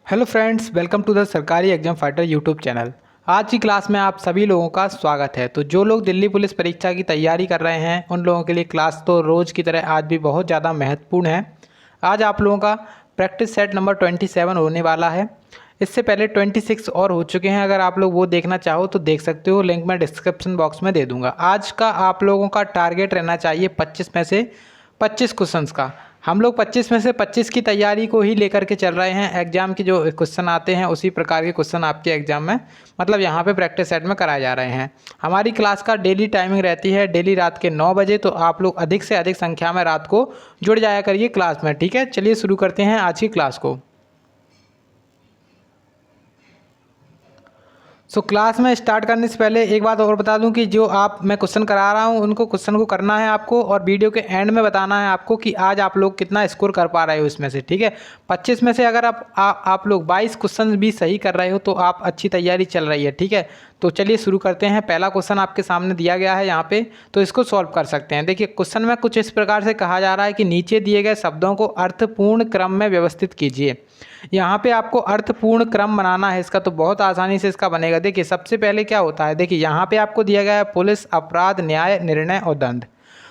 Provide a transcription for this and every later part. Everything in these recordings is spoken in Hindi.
Hello friends, welcome to the Sarkari exam fighter YouTube channel. आज की क्लास में आप सभी लोगों का स्वागत है। तो जो लोग दिल्ली पुलिस परीक्षा की तैयारी कर रहे हैं उन लोगों के लिए क्लास तो रोज़ की तरह आज भी बहुत ज़्यादा महत्वपूर्ण है। आज आप लोगों का प्रैक्टिस सेट नंबर 27 होने वाला है। इससे पहले 26 और हो चुके हैं। अगर आप लोग वो देखना चाहो तो देख सकते हो, लिंक मैं डिस्क्रिप्शन बॉक्स में दे दूँगा। आज का आप लोगों का टारगेट रहना चाहिए 25 में से 25 क्वेश्चंस का। हम लोग 25 में से 25 की तैयारी को ही लेकर के चल रहे हैं। एग्जाम के जो क्वेश्चन आते हैं उसी प्रकार के क्वेश्चन आपके एग्जाम में मतलब यहाँ पे प्रैक्टिस सेट में कराए जा रहे हैं। हमारी क्लास का डेली टाइमिंग रहती है डेली रात के 9 बजे। तो आप लोग अधिक से अधिक संख्या में रात को जुड़ जाया करिए क्लास में, ठीक है। चलिए शुरू करते हैं आज की क्लास को। क्लास में स्टार्ट करने से पहले एक बात और बता दूं कि जो आप मैं क्वेश्चन करा रहा हूं उनको क्वेश्चन को करना है आपको और वीडियो के एंड में बताना है आपको कि आज आप लोग कितना स्कोर कर पा रहे हो इसमें से, ठीक है। 25 में से अगर आप लोग 22 क्वेश्चन भी सही कर रहे हो तो आप अच्छी तैयारी चल रही है, ठीक है। तो चलिए शुरू करते हैं। पहला क्वेश्चन आपके सामने दिया गया है यहाँ पे, तो इसको सॉल्व कर सकते हैं। देखिए क्वेश्चन में कुछ इस प्रकार से कहा जा रहा है कि नीचे दिए गए शब्दों को अर्थपूर्ण क्रम में व्यवस्थित कीजिए। यहाँ पे आपको अर्थपूर्ण क्रम बनाना है इसका, तो बहुत आसानी से इसका बनेगा। देखिए सबसे पहले क्या होता है, देखिए यहाँ पे आपको दिया गया है पुलिस, अपराध, न्याय, निर्णय और दंड।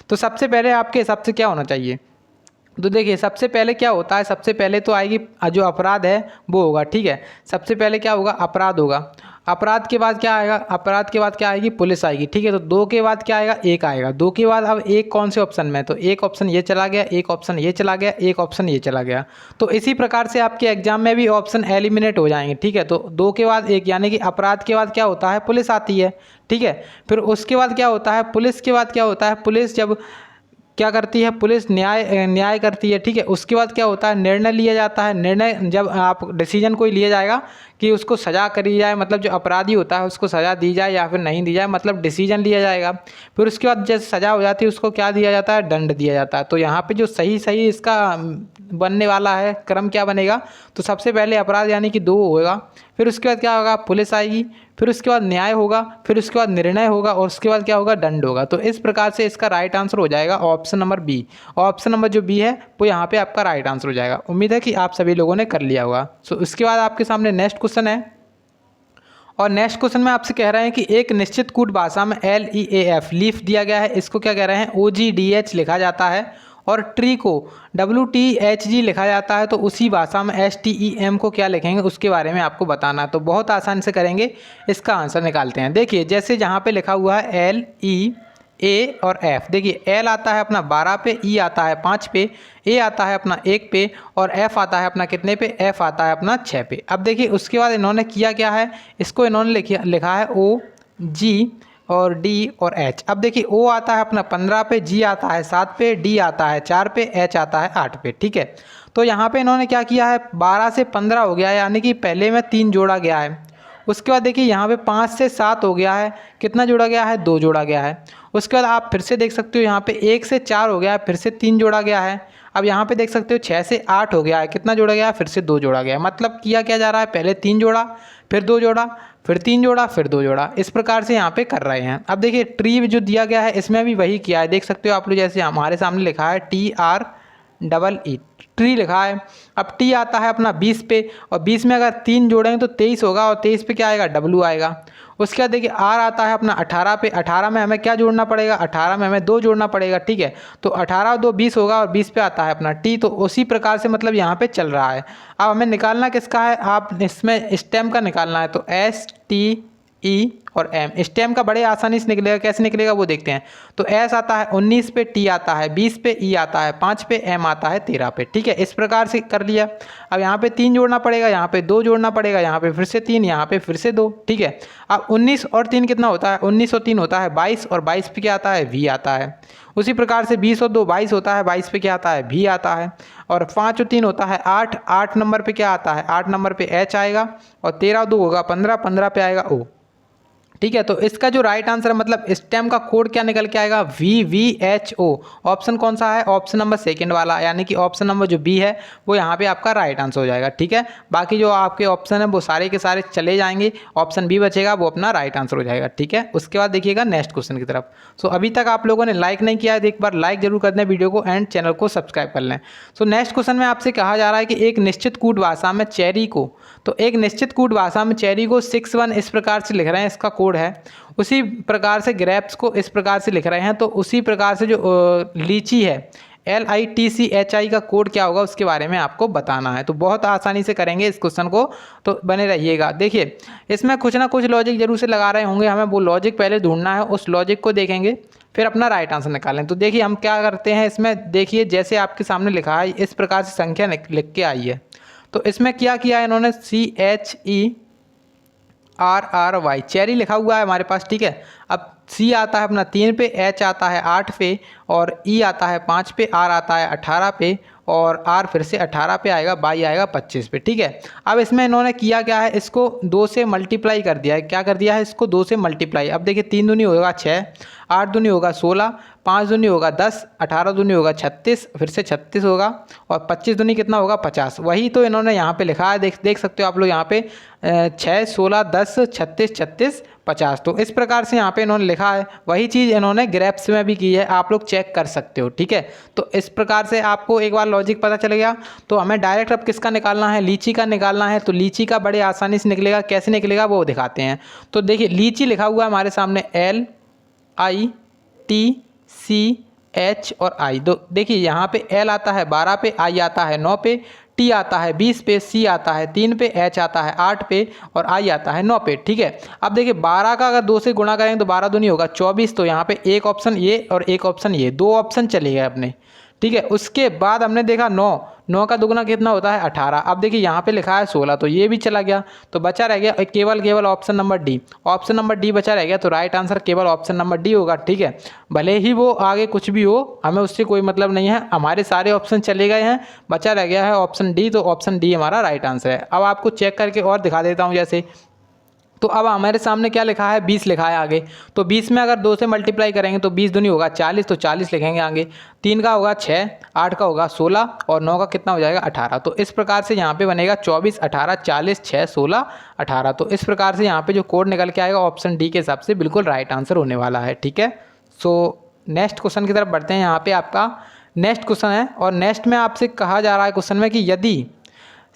तो सबसे पहले आपके हिसाब से क्या होना चाहिए? तो देखिए सबसे पहले क्या होता है, सबसे पहले तो आएगी जो अपराध है वो होगा, ठीक है। सबसे पहले क्या होगा, अपराध होगा। अपराध के बाद क्या आएगा, अपराध के बाद क्या आएगी, पुलिस आएगी, ठीक है। तो दो के बाद क्या आएगा, एक आएगा। दो के बाद अब एक कौन से ऑप्शन में, तो एक ऑप्शन ये चला गया, एक ऑप्शन ये चला गया, एक ऑप्शन ये चला गया। तो इसी प्रकार से आपके एग्जाम में भी ऑप्शन एलिमिनेट हो जाएंगे, ठीक है। तो दो के बाद एक, यानी कि अपराध के बाद क्या होता है, पुलिस आती है, ठीक है। फिर उसके बाद क्या होता है, पुलिस के बाद क्या होता है, पुलिस जब क्या करती है, पुलिस न्याय करती है, ठीक है। उसके बाद क्या होता है, निर्णय लिया जाता है। निर्णय जब आप डिसीजन कोई लिया जाएगा कि उसको सज़ा करी जाए, मतलब जो अपराधी होता है उसको सज़ा दी जाए या फिर नहीं दी जाए, मतलब डिसीजन लिया जाएगा। फिर उसके बाद जैसे सज़ा हो जाती है उसको क्या दिया जाता है, दंड दिया जाता है। तो यहाँ पे जो सही सही इसका बनने वाला है क्रम क्या बनेगा, तो सबसे पहले अपराध यानी कि 2 होगा। फिर उसके बाद क्या होगा, पुलिस आएगी। फिर उसके बाद न्याय होगा। फिर उसके बाद निर्णय होगा और उसके बाद क्या होगा, दंड होगा। तो इस प्रकार से इसका राइट आंसर हो जाएगा option number B. Option number जो बी है वो यहाँ पे आपका राइट आंसर हो जाएगा। उम्मीद है कि आप सभी लोगों ने कर लिया होगा। उसके बाद आपके सामने नेक्स्ट क्वेश्चन है और नेक्स्ट क्वेश्चन में आपसे कह रहे हैं कि एक निश्चित कूट भाषा में LEAF लीफ दिया गया है, इसको क्या कह रहे हैं, OGDH लिखा जाता है। और ट्री को WTHG लिखा जाता है। तो उसी भाषा में STEM को क्या लिखेंगे उसके बारे में आपको बताना है। तो बहुत आसान से करेंगे, इसका आंसर निकालते हैं। देखिए जैसे जहाँ पे लिखा हुआ है LE, A और F। देखिए L आता है अपना 12 पे, E आता है 5 पे, A आता है अपना 1 पे और F आता है अपना कितने पे, F आता है अपना 6 पे। अब देखिए उसके बाद इन्होंने किया क्या है, इसको इन्होंने लिखा है OG और D और H। अब देखिए O आता है अपना 15 पे, G आता है 7 पे, D आता है 4 पे, H आता है 8 पे, ठीक है। तो यहाँ पे इन्होंने क्या किया है, 12 से 15 हो गया है, यानी कि पहले में 3 जोड़ा गया है। उसके बाद देखिए यहाँ पे 5 से 7 हो गया है, कितना जोड़ा गया है, 2 जोड़ा गया है। उसके बाद आप फिर से देख सकते हो यहाँ पे 1 से 4 हो गया है, फिर से 3 जोड़ा गया है। अब यहाँ पे देख सकते हो 6 से 8 हो गया है, कितना जोड़ा गया है, फिर से 2 जोड़ा गया है। मतलब किया क्या जा रहा है, पहले 3 जोड़ा, फिर 2 जोड़ा, फिर 3 जोड़ा, फिर 2 जोड़ा, इस प्रकार से यहाँ पे कर रहे हैं। अब देखिए ट्री जो दिया गया है इसमें भी वही किया है, देख सकते हो आप लोग, जैसे हमारे सामने लिखा है TREE, ट्री लिखा है। अब टी आता है अपना 20 पे और 20 में अगर 3 जोड़ेंगे तो 23 होगा और 23 पे क्या आएगा, W आएगा। उसके बाद देखिए आर आता है अपना 18 पे, 18 में हमें क्या जोड़ना पड़ेगा, 18 में हमें 2 जोड़ना पड़ेगा, ठीक है। तो 18 और 2 20 होगा और 20 पे आता है अपना टी। तो उसी प्रकार से मतलब यहाँ पे चल रहा है। अब हमें निकालना किसका है, आप इसमें स्टेम का निकालना है। तो STE और M, स्टेम का बड़े आसानी से निकलेगा। कैसे निकलेगा वो देखते हैं। तो S आता है 19 पे, T आता है 20 पे, E आता है 5 पे, M आता है 13 पे, ठीक है। इस प्रकार से कर लिया। अब यहाँ पे 3 जोड़ना पड़ेगा, यहाँ पे 2 जोड़ना पड़ेगा, यहाँ पे फिर से 3, यहाँ पे फिर से 2, ठीक है। अब 19 और 3 कितना होता है, 19 और 3 होता है 22 और 22 पे क्या आता है, V आता है। उसी प्रकार से 20 और 2 22 होता है, 22 पे क्या आता है, V आता है। और 5 और 3 होता है 8, 8 नंबर पे क्या आता है, 8 नंबर पे H आएगा। और 13 और 2 होगा 15, 15 पे आएगा O। ठीक है। तो इसका जो राइट आंसर है मतलब स्टेम का कोड क्या निकल के आएगा, VVHO। ऑप्शन कौन सा है, ऑप्शन नंबर सेकंड वाला, यानी कि ऑप्शन नंबर जो बी है वो यहाँ पे आपका राइट आंसर हो जाएगा। ठीक है, बाकी जो आपके ऑप्शन है वो सारे के सारे चले जाएंगे, ऑप्शन बी बचेगा वो अपना राइट आंसर हो जाएगा। ठीक है, उसके बाद देखिएगा नेक्स्ट क्वेश्चन की तरफ। सो अभी तक आप लोगों ने लाइक नहीं किया है तो एक बार लाइक जरूर कर दें वीडियो को एंड चैनल को सब्सक्राइब कर लें। सो नेक्स्ट क्वेश्चन में आपसे कहा जा रहा है कि एक निश्चित कूट भाषा में चेरी को, तो एक निश्चित कूट भाषा में चेरी को 61 इस प्रकार से लिख रहे हैं, इसका कोड है। उसी प्रकार से ग्रेप्स को इस प्रकार से लिख रहे हैं, तो उसी प्रकार से जो लीची है LITCHI का कोड क्या होगा उसके बारे में आपको बताना है। तो बहुत आसानी से करेंगे इस क्वेश्चन को, तो बने रहिएगा। देखिए इसमें कुछ ना कुछ लॉजिक जरूर से लगा रहे होंगे, हमें वो लॉजिक पहले ढूंढना है, उस लॉजिक को देखेंगे फिर अपना राइट आंसर निकालें। तो देखिए हम क्या करते हैं इसमें, देखिए जैसे आपके सामने लिखा है इस प्रकार से संख्या लिख के आई है, तो इसमें क्या किया है इन्होंने, CHERRY चेरी लिखा हुआ है हमारे पास। ठीक है, अब C आता है अपना 3 पे, H आता है 8 पे, और E आता है 5 पे, R आता है 18 पे, और R फिर से 18 पे आएगा, Y आएगा 25 पे। ठीक है, अब इसमें इन्होंने किया क्या है, इसको 2 से मल्टीप्लाई कर दिया है। क्या कर दिया है, इसको 2 से मल्टीप्लाई। अब देखिए 3 दूनी होगा 6, 8 दूनी होगा 16, 5 दूनी होगा 10, 18 दूनी होगा 36, फिर से 36 होगा, और 25 दूनी कितना होगा 50। वही तो इन्होंने यहाँ पे लिखा है, देख सकते हो आप लोग यहाँ पे 6, 16, 10, 36, 36, 50। तो इस प्रकार से यहाँ पे इन्होंने लिखा है, वही चीज़ इन्होंने ग्रेप्स में भी की है, आप लोग चेक कर सकते हो। ठीक है, तो इस प्रकार से आपको एक बार लॉजिक पता चल गया। तो हमें डायरेक्ट अब किसका निकालना है, लीची का निकालना है। तो लीची का बड़े आसानी से निकलेगा, कैसे निकलेगा वो दिखाते हैं। तो देखिए लीची लिखा हुआ है हमारे सामने LITCH और I। तो देखिए यहाँ पे L आता है 12 पे, I आता है 9 पे, T आता है 20 पे, C आता है 3 पे, H आता है 8 पे, और I आता है 9 पे। ठीक है, अब देखिए 12 का अगर 2 से गुणा करेंगे तो 12 दूनी होगा 24। तो यहाँ पे एक ऑप्शन ये और एक ऑप्शन ये, 2 ऑप्शन चले गए अपने। ठीक है, उसके बाद हमने देखा 9 का दुगना कितना होता है 18। अब देखिए यहाँ पे लिखा है 16, तो ये भी चला गया, तो बचा रह गया केवल option number D. Option number D बचा रह गया, तो राइट आंसर केवल ऑप्शन नंबर डी होगा। ठीक है, भले ही वो आगे कुछ भी हो, हमें उससे कोई मतलब नहीं है, हमारे सारे ऑप्शन चले गए हैं, बचा रह गया है ऑप्शन डी। तो ऑप्शन डी हमारा राइट आंसर है। अब आपको चेक करके और दिखा देता हूँ। जैसे तो अब हमारे सामने क्या लिखा है, 20 लिखा है आगे। तो 20 में अगर 2 से मल्टीप्लाई करेंगे तो 20 दूनी होगा 40, तो 40 लिखेंगे आगे। 3 का होगा 6, 8 का होगा 16, और 9 का कितना हो जाएगा 18। तो इस प्रकार से यहाँ पे बनेगा 24, 18, 40, 6, 16, 18। तो इस प्रकार से यहाँ पे जो कोड निकल के आएगा ऑप्शन डी के हिसाब से बिल्कुल राइट आंसर होने वाला है। ठीक है, सो नेक्स्ट क्वेश्चन की तरफ बढ़ते हैं। यहाँ पे आपका नेक्स्ट क्वेश्चन है, और नेक्स्ट में आपसे कहा जा रहा है क्वेश्चन में कि यदि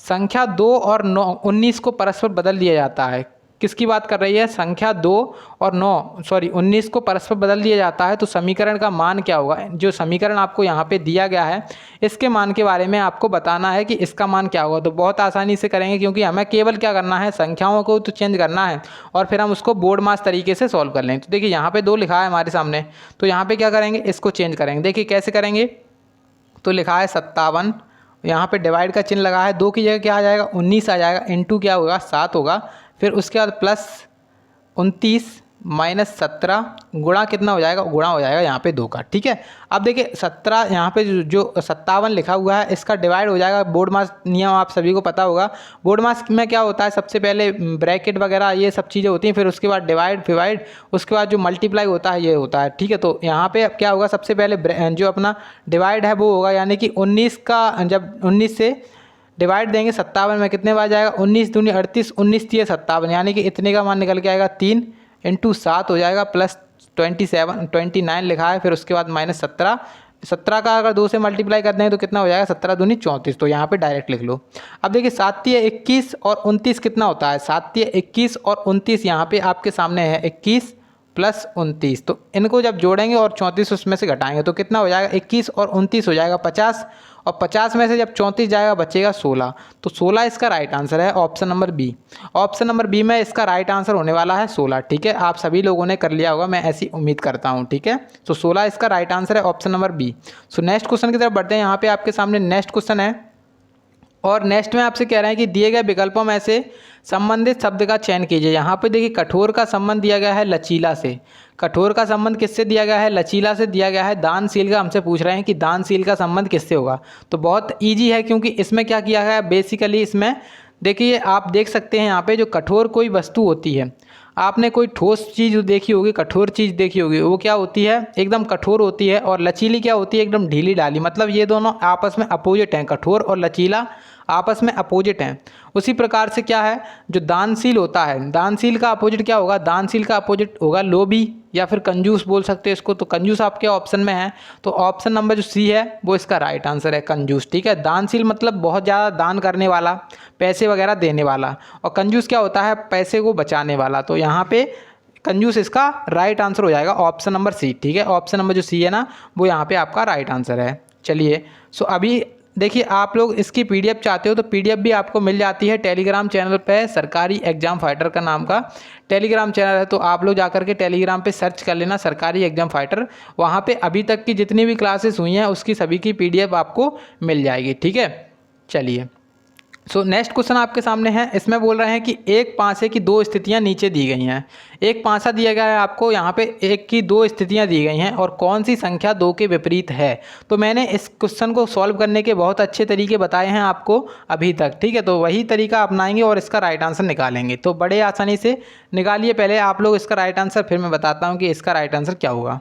संख्या 2 और 19 को परस्पर बदल दिया जाता है, किसकी बात कर रही है, संख्या 2 और 19 को परस्पर बदल दिया जाता है, तो समीकरण का मान क्या होगा। जो समीकरण आपको यहाँ पे दिया गया है इसके मान के बारे में आपको बताना है कि इसका मान क्या होगा। तो बहुत आसानी से करेंगे, क्योंकि हमें केवल क्या करना है, संख्याओं को तो चेंज करना है और फिर हम उसको बोर्ड मास तरीके से सॉल्व कर लेंगे। तो देखिए यहाँ पे 2 लिखा है हमारे सामने, तो यहाँ पे क्या करेंगे, इसको चेंज करेंगे। देखिए कैसे करेंगे, तो लिखा है 57, यहाँ पे डिवाइड का चिन्ह लगा है, 2 की जगह क्या आ जाएगा 19 आ जाएगा, इंटू क्या होगा 7 होगा, फिर उसके बाद प्लस 29 माइनस 17 गुणा कितना हो जाएगा, गुणा हो जाएगा यहाँ पे 2 का। ठीक है, अब देखिए 17 यहाँ पे जो 57 लिखा हुआ है इसका डिवाइड हो जाएगा। बोर्ड मास नियम आप सभी को पता होगा, बोर्ड मास में क्या होता है, सबसे पहले ब्रैकेट वगैरह ये सब चीज़ें होती हैं, फिर उसके बाद डिवाइड, उसके बाद जो मल्टीप्लाई होता है ये होता है। ठीक है, तो यहाँ पे क्या होगा, सबसे पहले जो अपना डिवाइड है वो होगा, यानी कि 19 का जब 19 से डिवाइड देंगे 57 में कितने बार जाएगा, 19 दूनी 38, 19 तीय 57, यानी कि इतने का मान निकल के आएगा 3 इंटू 7 हो जाएगा, प्लस 29 लिखा है, फिर उसके बाद माइनस 17 का अगर 2 से मल्टीप्लाई कर दें तो कितना हो जाएगा, 17 दूनी 34। तो यहाँ पे डायरेक्ट लिख लो। अब देखिए 7 तिय 21 और 29 कितना होता है, 7 तिय 21 और 29 यहाँ पे आपके सामने है 21 प्लस 29। तो इनको जब जोड़ेंगे और 34 उसमें से घटाएंगे तो कितना हो जाएगा, 21 और 29 हो जाएगा 50, और 50 में से जब 34 जाएगा बचेगा 16। तो 16 इसका राइट आंसर है, option number B. Option number B में इसका राइट आंसर होने वाला है 16। ठीक है, आप सभी लोगों ने कर लिया होगा, मैं ऐसी उम्मीद करता हूँ। ठीक है, तो 16 इसका राइट आंसर है, option number B. So next question की तरफ बढ़ते हैं। यहाँ पे आपके सामने नेक्स्ट क्वेश्चन है, और नेक्स्ट में आपसे कह रहे हैं कि दिए गए विकल्पों में से संबंधित शब्द का चयन कीजिए। यहाँ पे देखिए कठोर का संबंध दिया गया है लचीला से। कठोर का संबंध किससे दिया गया है, लचीला से दिया गया है। दानशील का हमसे पूछ रहे हैं कि दानशील का संबंध किससे होगा। तो बहुत ईजी है, क्योंकि इसमें क्या किया गया है, बेसिकली इसमें देखिए आप देख सकते हैं यहाँ पे जो कठोर कोई वस्तु होती है, आपने कोई ठोस चीज़ देखी होगी, कठोर चीज़ देखी होगी, वो क्या होती है, एकदम कठोर होती है, और लचीली क्या होती है, एकदम ढीली ढाली। मतलब ये दोनों आपस में अपोजिट हैं, कठोर और लचीला आपस में अपोजिट हैं। उसी प्रकार से क्या है, जो दानशील होता है, दानशील का अपोजिट क्या होगा, दानशील का अपोजिट होगा लोभी या फिर कंजूस बोल सकते हैं इसको। तो कंजूस आपके ऑप्शन में है, तो ऑप्शन नंबर जो सी है वो इसका राइट आंसर है, कंजूस। ठीक है, दानशील मतलब बहुत ज़्यादा दान करने वाला, पैसे वगैरह देने वाला, और कंजूस क्या होता है, पैसे को बचाने वाला। तो यहाँ पे कंजूस इसका राइट आंसर हो जाएगा, ऑप्शन नंबर सी। ठीक है, ऑप्शन नंबर जो सी है ना, वो यहाँ पे आपका राइट आंसर है। चलिए, सो अभी देखिए, आप लोग इसकी पीडीएफ चाहते हो तो पीडीएफ भी आपको मिल जाती है टेलीग्राम चैनल पे, सरकारी एग्जाम फाइटर का नाम का टेलीग्राम चैनल है। तो आप लोग जाकर के टेलीग्राम पे सर्च कर लेना सरकारी एग्जाम फाइटर, वहाँ पे अभी तक की जितनी भी क्लासेस हुई हैं उसकी सभी की पीडीएफ आपको मिल जाएगी। ठीक है, चलिए, सो नेक्स्ट क्वेश्चन आपके सामने है। इसमें बोल रहे हैं कि एक पासे की दो स्थितियां नीचे दी गई हैं। एक पासा दिया गया है आपको, यहाँ पे एक की दो स्थितियां दी गई हैं, और कौन सी संख्या दो के विपरीत है। तो मैंने इस क्वेश्चन को सॉल्व करने के बहुत अच्छे तरीके बताए हैं आपको अभी तक। ठीक है, तो वही तरीका अपनाएंगे और इसका राइट आंसर निकालेंगे। तो बड़े आसानी से निकालिए पहले आप लोग इसका राइट आंसर, फिर मैं बताता हूँ कि इसका राइट आंसर क्या होगा।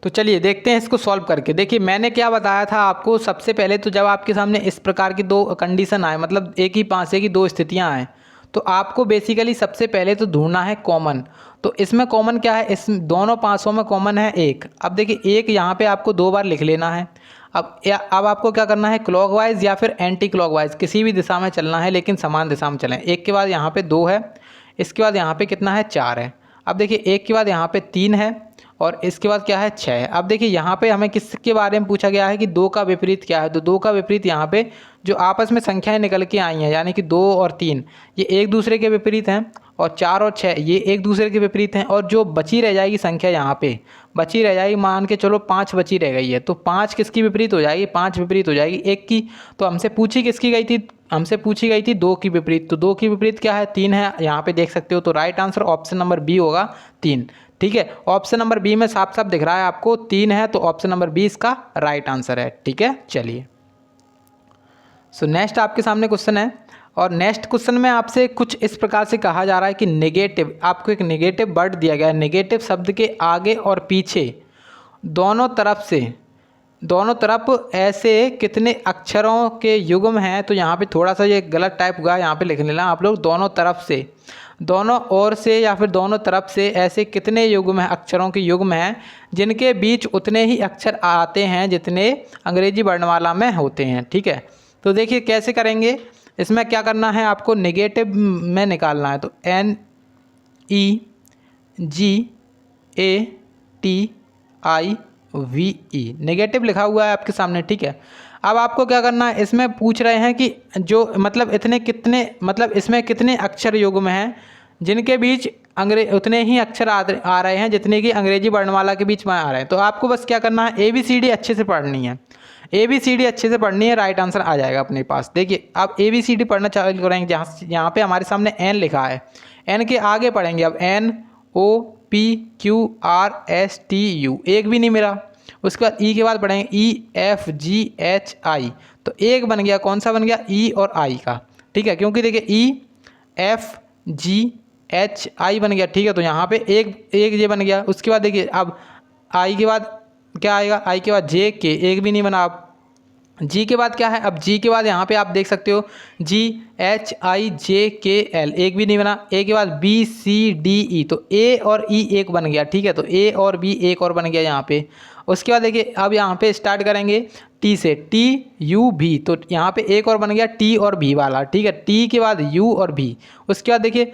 तो चलिए देखते हैं इसको सॉल्व करके। देखिए, मैंने क्या बताया था आपको, सबसे पहले तो जब आपके सामने इस प्रकार की दो कंडीशन आए, मतलब एक ही पासे की दो स्थितियां आए, तो आपको बेसिकली सबसे पहले तो ढूंढना है कॉमन। तो इसमें कॉमन क्या है, इस दोनों पासों में कॉमन है एक। अब देखिए, एक यहाँ पे आपको दो बार लिख लेना है। अब आपको क्या करना है, क्लॉकवाइज या फिर एंटी क्लॉकवाइज किसी भी दिशा में चलना है, लेकिन समान दिशा में चलें। एक के बाद यहाँ पे दो है, इसके बाद यहाँ पे कितना है, चार है। अब देखिए, एक के बाद यहाँ पे तीन है, और इसके बाद क्या है, छः है। अब देखिए, यहाँ पे हमें किसके बारे में पूछा गया है कि दो का विपरीत क्या है। तो दो का विपरीत यहाँ पे जो आपस में संख्याएं निकल के आई हैं, यानी कि दो और तीन ये एक दूसरे के विपरीत हैं, और चार और छः ये एक दूसरे के विपरीत हैं। और जो बची रह जाएगी संख्या, यहाँ पे बची रह जाएगी, मान के चलो पाँच बची रह गई है, तो पाँच किसकी विपरीत हो जाएगी, पाँच विपरीत हो जाएगी एक की। तो हमसे पूछी किसकी गई थी, हमसे पूछी गई थी दो की विपरीत। तो दो की विपरीत क्या है, तीन है, यहाँ पे देख सकते हो। तो right answer option number B होगा, तीन। ठीक है, ऑप्शन नंबर बी में साफ साफ दिख रहा है आपको तीन है, तो ऑप्शन नंबर बी इसका राइट आंसर है। ठीक है, चलिए, सो नेक्स्ट आपके सामने क्वेश्चन है, और नेक्स्ट क्वेश्चन में आपसे कुछ इस प्रकार से कहा जा रहा है कि नेगेटिव, आपको एक नेगेटिव वर्ड दिया गया है। नेगेटिव शब्द के आगे और पीछे दोनों तरफ ऐसे कितने अक्षरों के युग्म हैं। तो यहाँ पे थोड़ा सा ये गलत टाइप हुआ है, यहाँ पे लिख लेना आप लोग, दोनों तरफ से, दोनों ओर से या फिर दोनों तरफ से ऐसे कितने युग्म हैं, अक्षरों के युग्म हैं जिनके बीच उतने ही अक्षर आते हैं जितने अंग्रेजी वर्णमाला में होते हैं। ठीक है, तो देखिए कैसे करेंगे, इसमें क्या करना है आपको, नेगेटिव में निकालना है। तो NEGATIVE नेगेटिव लिखा हुआ है आपके सामने। ठीक है, अब आपको क्या करना है, इसमें पूछ रहे हैं कि जो मतलब इतने कितने, मतलब इसमें कितने अक्षर युग्म हैं जिनके बीच उतने ही अक्षर आ रहे हैं जितने कि अंग्रेजी वर्णमाला के बीच में आ रहे हैं। तो आपको बस क्या करना है, ABCD अच्छे से पढ़नी है, ABCD अच्छे से पढ़नी है, राइट आंसर आ जाएगा अपने पास। देखिए, आप ABCD पढ़ना चालू करेंगे, यहाँ पे हमारे सामने N लिखा है, N के आगे पढ़ेंगे अब NOPQRSTU, एक भी नहीं मिला। उसके बाद E के बाद पढ़ेंगे EFGHI, तो एक बन गया, कौन सा बन गया, E और I का। ठीक है, क्योंकि देखिए EFGHI बन गया। ठीक है, तो यहाँ पे एक ये बन गया। उसके बाद देखिए, अब I के बाद क्या आएगा, I के बाद JK, एक भी नहीं बना। अब G के बाद क्या है, अब G के बाद यहाँ पे आप देख सकते हो GHIJKL, एक भी नहीं बना। A के बाद BCDE, तो A और E एक बन गया। ठीक है, तो A और B एक और बन गया यहाँ पे। उसके बाद देखिए, अब यहाँ पे स्टार्ट करेंगे T से, TUV, तो यहाँ पे एक और बन गया T और V वाला। ठीक है, T के बाद U और V, उसके बाद देखिए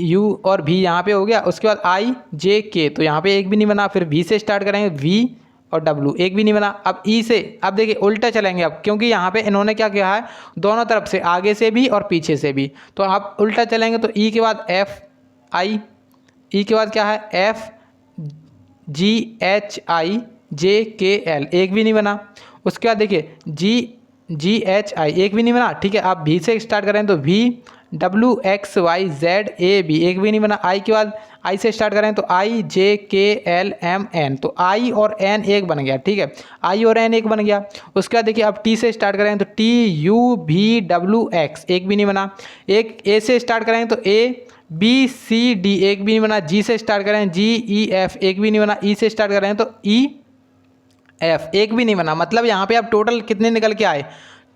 U और V यहाँ पे हो गया। उसके बाद IJK, तो यहाँ पे एक भी नहीं बना। फिर V से स्टार्ट करेंगे, V और W, एक भी नहीं बना। अब E से, अब देखिए उल्टा चलेंगे अब, क्योंकि यहाँ पे इन्होंने क्या किया है, दोनों तरफ से, आगे से भी और पीछे से भी, तो आप उल्टा चलेंगे। तो E के बाद FI, E के बाद क्या है FGHIJKL, एक भी नहीं बना। उसके बाद देखिए GHI, एक भी नहीं बना। ठीक है, आप V से स्टार्ट करें तो WXYZAB, एक भी नहीं बना। आई के बाद आई से स्टार्ट करें तो IJKLMN, तो आई और एन एक बन गया, ठीक है, आई और एन एक बन गया। उसके बाद देखिए अब टी से स्टार्ट करें तो TUVWX, एक भी नहीं बना। एक ए से स्टार्ट करें तो ABCD, एक भी नहीं बना। जी से स्टार्ट करें GEF, एक भी नहीं बना। ई से स्टार्ट करें तो EF, एक भी नहीं बना। मतलब यहाँ पे अब टोटल कितने निकल के आए,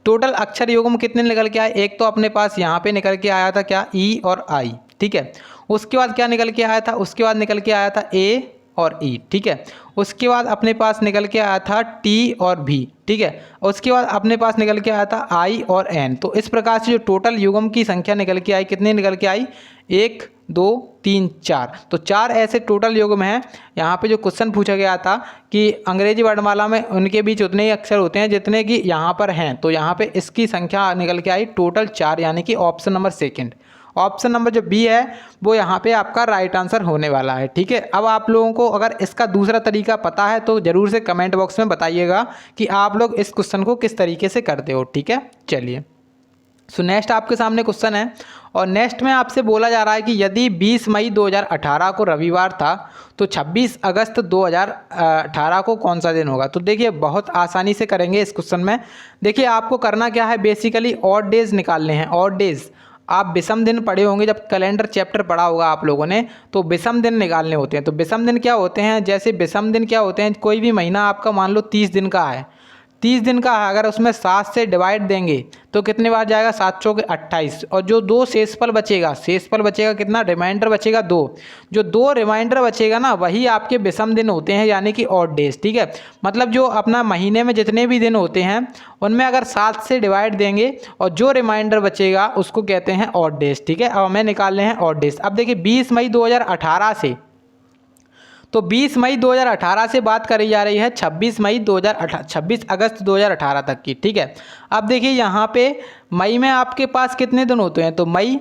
टोटल अक्षर युग्म कितने निकल के आए। एक तो अपने पास यहाँ पे निकल के आया था क्या, ई और आई, ठीक है। उसके बाद क्या निकल के आया था, उसके बाद निकल के आया था ए और ई, ठीक है। उसके बाद अपने पास निकल के आया था टी और भी, ठीक है। उसके बाद अपने पास निकल के आया था आई और एन। तो इस प्रकार से जो टोटल युग्म की संख्या निकल के आई, कितनी निकल के आई, 1 2 3 4। तो 4 ऐसे टोटल युग्म हैं। यहाँ पे जो क्वेश्चन पूछा गया था कि अंग्रेजी वर्णमाला में उनके बीच उतने ही अक्षर होते हैं जितने कि यहाँ पर हैं, तो यहाँ पे इसकी संख्या निकल के आई टोटल 4, यानी कि option number second, option number जो बी है वो यहाँ पे आपका राइट आंसर होने वाला है, ठीक है। अब आप लोगों को अगर इसका दूसरा तरीका पता है तो ज़रूर से कमेंट बॉक्स में बताइएगा कि आप लोग इस क्वेश्चन को किस तरीके से करते हो, ठीक है। चलिए सो नेक्स्ट आपके सामने क्वेश्चन है, और नेक्स्ट में आपसे बोला जा रहा है कि यदि 20 मई 2018 को रविवार था तो 26 अगस्त 2018 को कौन सा दिन होगा। तो देखिए बहुत आसानी से करेंगे इस क्वेश्चन में। देखिए आपको करना क्या है, बेसिकली ऑड डेज निकालने हैं। ऑड डेज आप विषम दिन पढ़े होंगे, जब कैलेंडर चैप्टर पढ़ा होगा आप लोगों ने, तो विषम दिन निकालने होते हैं। तो विषम दिन क्या होते हैं, जैसे विषम दिन क्या होते हैं, कोई भी महीना आपका मान लो 30 दिन का है, 30 दिन का है, अगर उसमें 7 से डिवाइड देंगे तो कितने बार जाएगा, 7 चौके 28, और जो 2 शेषफल बचेगा, शेषफल बचेगा कितना, रिमाइंडर बचेगा 2, जो 2 रिमाइंडर बचेगा ना वही आपके विषम दिन होते हैं, यानी कि ऑड डेज, ठीक है। मतलब जो अपना महीने में जितने भी दिन होते हैं उनमें अगर 7 से डिवाइड देंगे और जो रिमाइंडर बचेगा उसको कहते हैं ऑड डेज, ठीक है। अब हमें निकालने हैं ऑड डेज। अब देखिए 20 मई 2018 से, तो 20 मई 2018 से बात करी जा रही है 26 अगस्त 2018 तक की, ठीक है। अब देखिए यहाँ पे मई में आपके पास कितने दिन होते हैं, तो मई,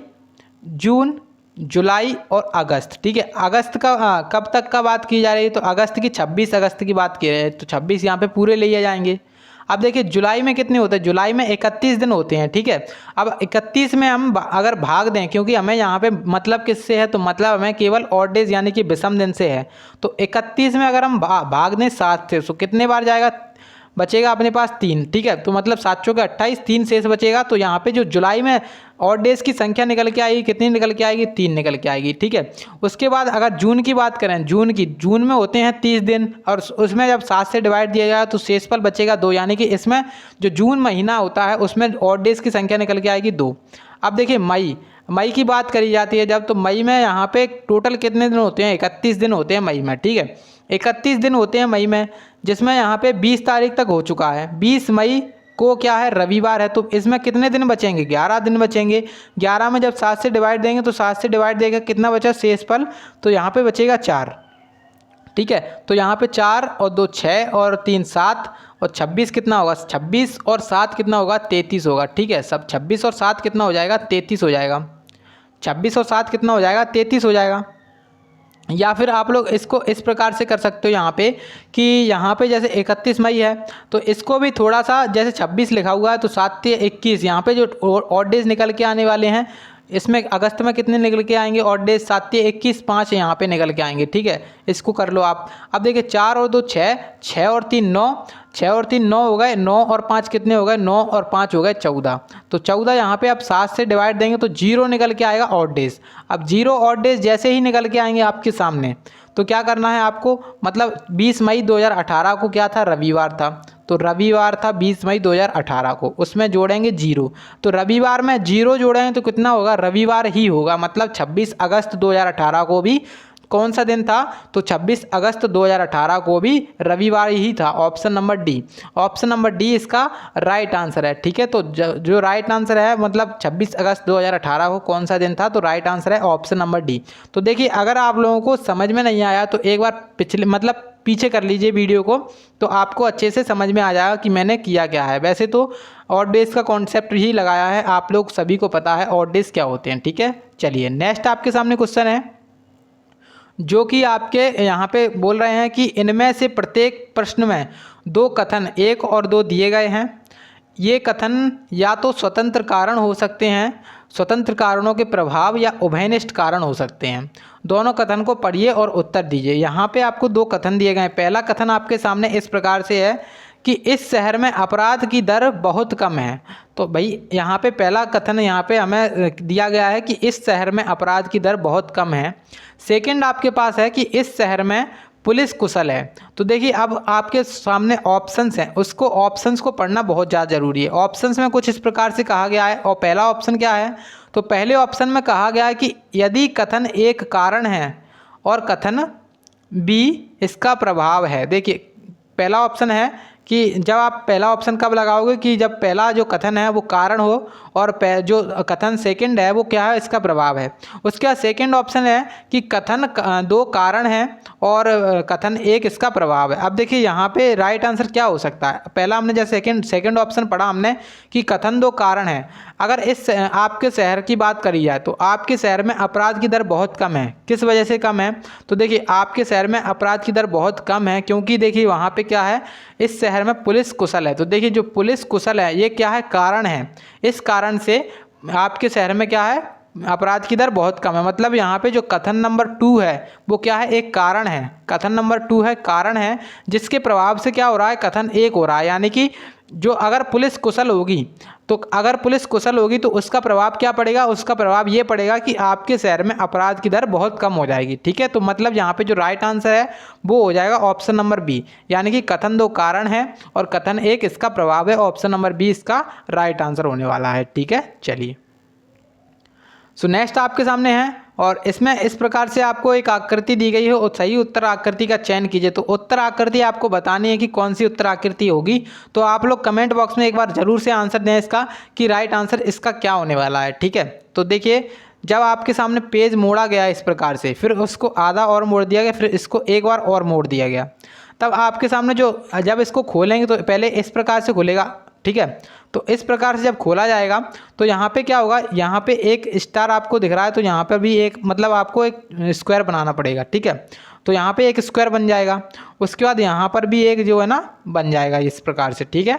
जून, जुलाई और अगस्त, ठीक है। अगस्त का कब तक का बात की जा रही है, तो अगस्त की 26 अगस्त की बात की रहे हैं, तो 26 यहाँ पे पूरे लिए जाएंगे। अब देखिए जुलाई में कितने होते हैं, जुलाई में 31 दिन होते हैं, ठीक है। अब 31 में हम अगर भाग दें, क्योंकि हमें यहाँ पे मतलब किससे है, तो मतलब हमें केवल ऑड डेज यानी कि विषम दिन से है, तो 31 में अगर हम भाग दें 7 से, तो कितने बार जाएगा, बचेगा अपने पास 3, ठीक है। तो मतलब 7 चौके 28, 3 शेष बचेगा। तो यहाँ पे जो जुलाई में ऑड डेज की संख्या निकल के आएगी, कितनी निकल के आएगी, 3 निकल के आएगी, ठीक है। उसके बाद अगर जून की बात करें, जून में होते हैं 30 दिन, और उसमें जब 7 से डिवाइड दिया जाए तो शेषफल बचेगा 2, यानी कि इसमें जो जून महीना होता है उसमें ऑड डेज की संख्या निकल के आएगी 2। अब देखिए मई की बात करी जाती है जब, तो मई में यहाँ पे टोटल कितने दिन होते हैं, 31 दिन होते हैं मई में, ठीक है। 31 दिन होते हैं मई में, जिसमें यहाँ पे 20 तारीख तक हो चुका है। 20 मई को क्या है, रविवार है, तो इसमें कितने दिन बचेंगे, 11 दिन बचेंगे। 11 में जब 7 से डिवाइड देंगे तो 7 से डिवाइड देगा कितना बचा शेषफल, तो यहाँ पे बचेगा 4, ठीक है। तो यहाँ पे 4 और 2 6 और 3 7 और 26 कितना होगा, 26 और 7 कितना होगा, 33 होगा, ठीक है। सब 26 और 7 कितना हो जाएगा, 33 हो जाएगा। 26 और 7 कितना हो जाएगा, 33 हो जाएगा। या फिर आप लोग इसको इस प्रकार से कर सकते हो यहाँ पे कि यहाँ पे जैसे 31 मई है तो इसको भी थोड़ा सा, जैसे 26 लिखा हुआ है तो 7 से 21, यहाँ पे जो ऑड डेज निकल के आने वाले हैं, इसमें अगस्त में कितने निकल के आएंगे ऑड डेज, 7 से 21, 5 यहाँ पे निकल के आएंगे, ठीक है। इसको कर लो आप। अब देखिए 4 और 2 6, 6 और 3 9, 6 और 3 9 हो गए, 9 और 5 कितने हो गए, 9 और 5 हो गए 14। तो 14 यहाँ पे आप 7 से डिवाइड देंगे तो 0 निकल के आएगा ऑड डेज। अब 0 ऑड डेज जैसे ही निकल के आएंगे आपके सामने, तो क्या करना है आपको, मतलब 20 मई 2018 को क्या था, रविवार था, तो रविवार था 20 मई 2018 को, उसमें जोड़ेंगे 0, तो रविवार में 0 जोड़ेंगे तो कितना होगा, रविवार ही होगा। मतलब 26 अगस्त 2018 को भी कौन सा दिन था, तो 26 अगस्त 2018 को भी रविवार ही था। Option number D, option number D इसका राइट आंसर है, ठीक है। तो जो राइट आंसर है, मतलब 26 अगस्त 2018 को कौन सा दिन था, तो राइट आंसर है ऑप्शन नंबर डी। तो देखिए अगर आप लोगों को समझ में नहीं आया तो एक बार पीछे कर लीजिए वीडियो को, तो आपको अच्छे से समझ में आ जाएगा कि मैंने किया क्या है। वैसे तो ऑड डेज का कॉन्सेप्ट ही लगाया है, आप लोग सभी को पता है ऑड डेज क्या होते हैं, ठीक है। चलिए नेक्स्ट आपके सामने क्वेश्चन है जो कि आपके यहाँ पे बोल रहे हैं कि इनमें से प्रत्येक प्रश्न में 2 कथन 1 और 2 दिए गए हैं। ये कथन या तो स्वतंत्र कारण हो सकते हैं, स्वतंत्र कारणों के प्रभाव, या उभयनिष्ठ कारण हो सकते हैं। दोनों कथन को पढ़िए और उत्तर दीजिए। यहाँ पे आपको दो कथन दिए गए हैं। पहला कथन आपके सामने इस प्रकार से है कि इस शहर में अपराध की दर बहुत कम है। तो भाई यहाँ पे पहला कथन यहाँ पे हमें दिया गया है कि इस शहर में अपराध की दर बहुत कम है। सेकंड आपके पास है कि इस शहर में पुलिस कुशल है। तो देखिए अब आपके सामने ऑप्शंस हैं, उसको ऑप्शंस को पढ़ना बहुत ज़्यादा ज़रूरी है। ऑप्शंस में कुछ इस प्रकार से कहा गया है, और पहला ऑप्शन क्या है, तो पहले ऑप्शन में कहा गया है कि यदि कथन एक कारण है और कथन बी इसका प्रभाव है। देखिए पहला ऑप्शन है कि जब आप पहला ऑप्शन कब लगाओगे कि जब पहला जो कथन है वो कारण हो और जो कथन सेकंड है वो क्या है, इसका प्रभाव है। उसके बाद सेकंड ऑप्शन है कि कथन दो कारण है और कथन एक इसका प्रभाव है। अब देखिए यहाँ पे राइट आंसर क्या हो सकता है। पहला हमने जैसे सेकंड ऑप्शन पढ़ा हमने कि कथन दो कारण है। अगर इस आपके शहर की बात करी जाए तो आपके शहर में अपराध की दर बहुत कम है। किस वजह से कम है, तो देखिए आपके शहर में अपराध की दर बहुत कम है क्योंकि देखिए वहाँ पे क्या है, इस शहर में पुलिस कुशल है। तो देखिए जो पुलिस कुशल है ये क्या है, कारण है। इस कारण से आपके शहर में क्या है, अपराध की दर बहुत कम है। मतलब यहाँ पे जो कथन नंबर 2 है वो क्या है, एक कारण है। कथन नंबर 2 है, कारण है, जिसके प्रभाव से क्या हो रहा है, कथन एक हो रहा है। यानी कि जो अगर पुलिस कुशल होगी तो अगर पुलिस कुशल होगी तो उसका प्रभाव क्या पड़ेगा, उसका प्रभाव ये पड़ेगा कि आपके शहर में अपराध की दर बहुत कम हो जाएगी। ठीक है, तो मतलब यहाँ पे जो राइट आंसर है वो हो जाएगा ऑप्शन नंबर बी, यानी कि कथन दो कारण है और कथन एक इसका प्रभाव है। ऑप्शन नंबर बी इसका राइट आंसर होने वाला है। ठीक है, चलिए सो नेक्स्ट आपके सामने है और इसमें इस प्रकार से आपको एक आकृति दी गई है और सही उत्तर आकृति का चयन कीजिए। तो उत्तर आकृति आपको बतानी है कि कौन सी उत्तर आकृति होगी। तो आप लोग कमेंट बॉक्स में एक बार जरूर से आंसर दें इसका कि राइट आंसर इसका क्या होने वाला है। ठीक है, तो देखिए जब आपके सामने पेज मोड़ा गया इस प्रकार से, फिर उसको आधा और मोड़ दिया गया, फिर इसको एक बार और मोड़ दिया गया, तब आपके सामने जब इसको खोलेंगे तो पहले इस प्रकार से खुलेगा। ठीक है, तो इस प्रकार से जब खोला जाएगा तो यहाँ पे क्या होगा, यहाँ पे एक स्टार आपको दिख रहा है, तो यहाँ पे भी एक मतलब आपको एक स्क्वायर बनाना पड़ेगा। ठीक है, तो यहाँ पे एक स्क्वायर बन जाएगा, उसके बाद यहाँ पर भी एक जो है ना बन जाएगा इस प्रकार से। ठीक है,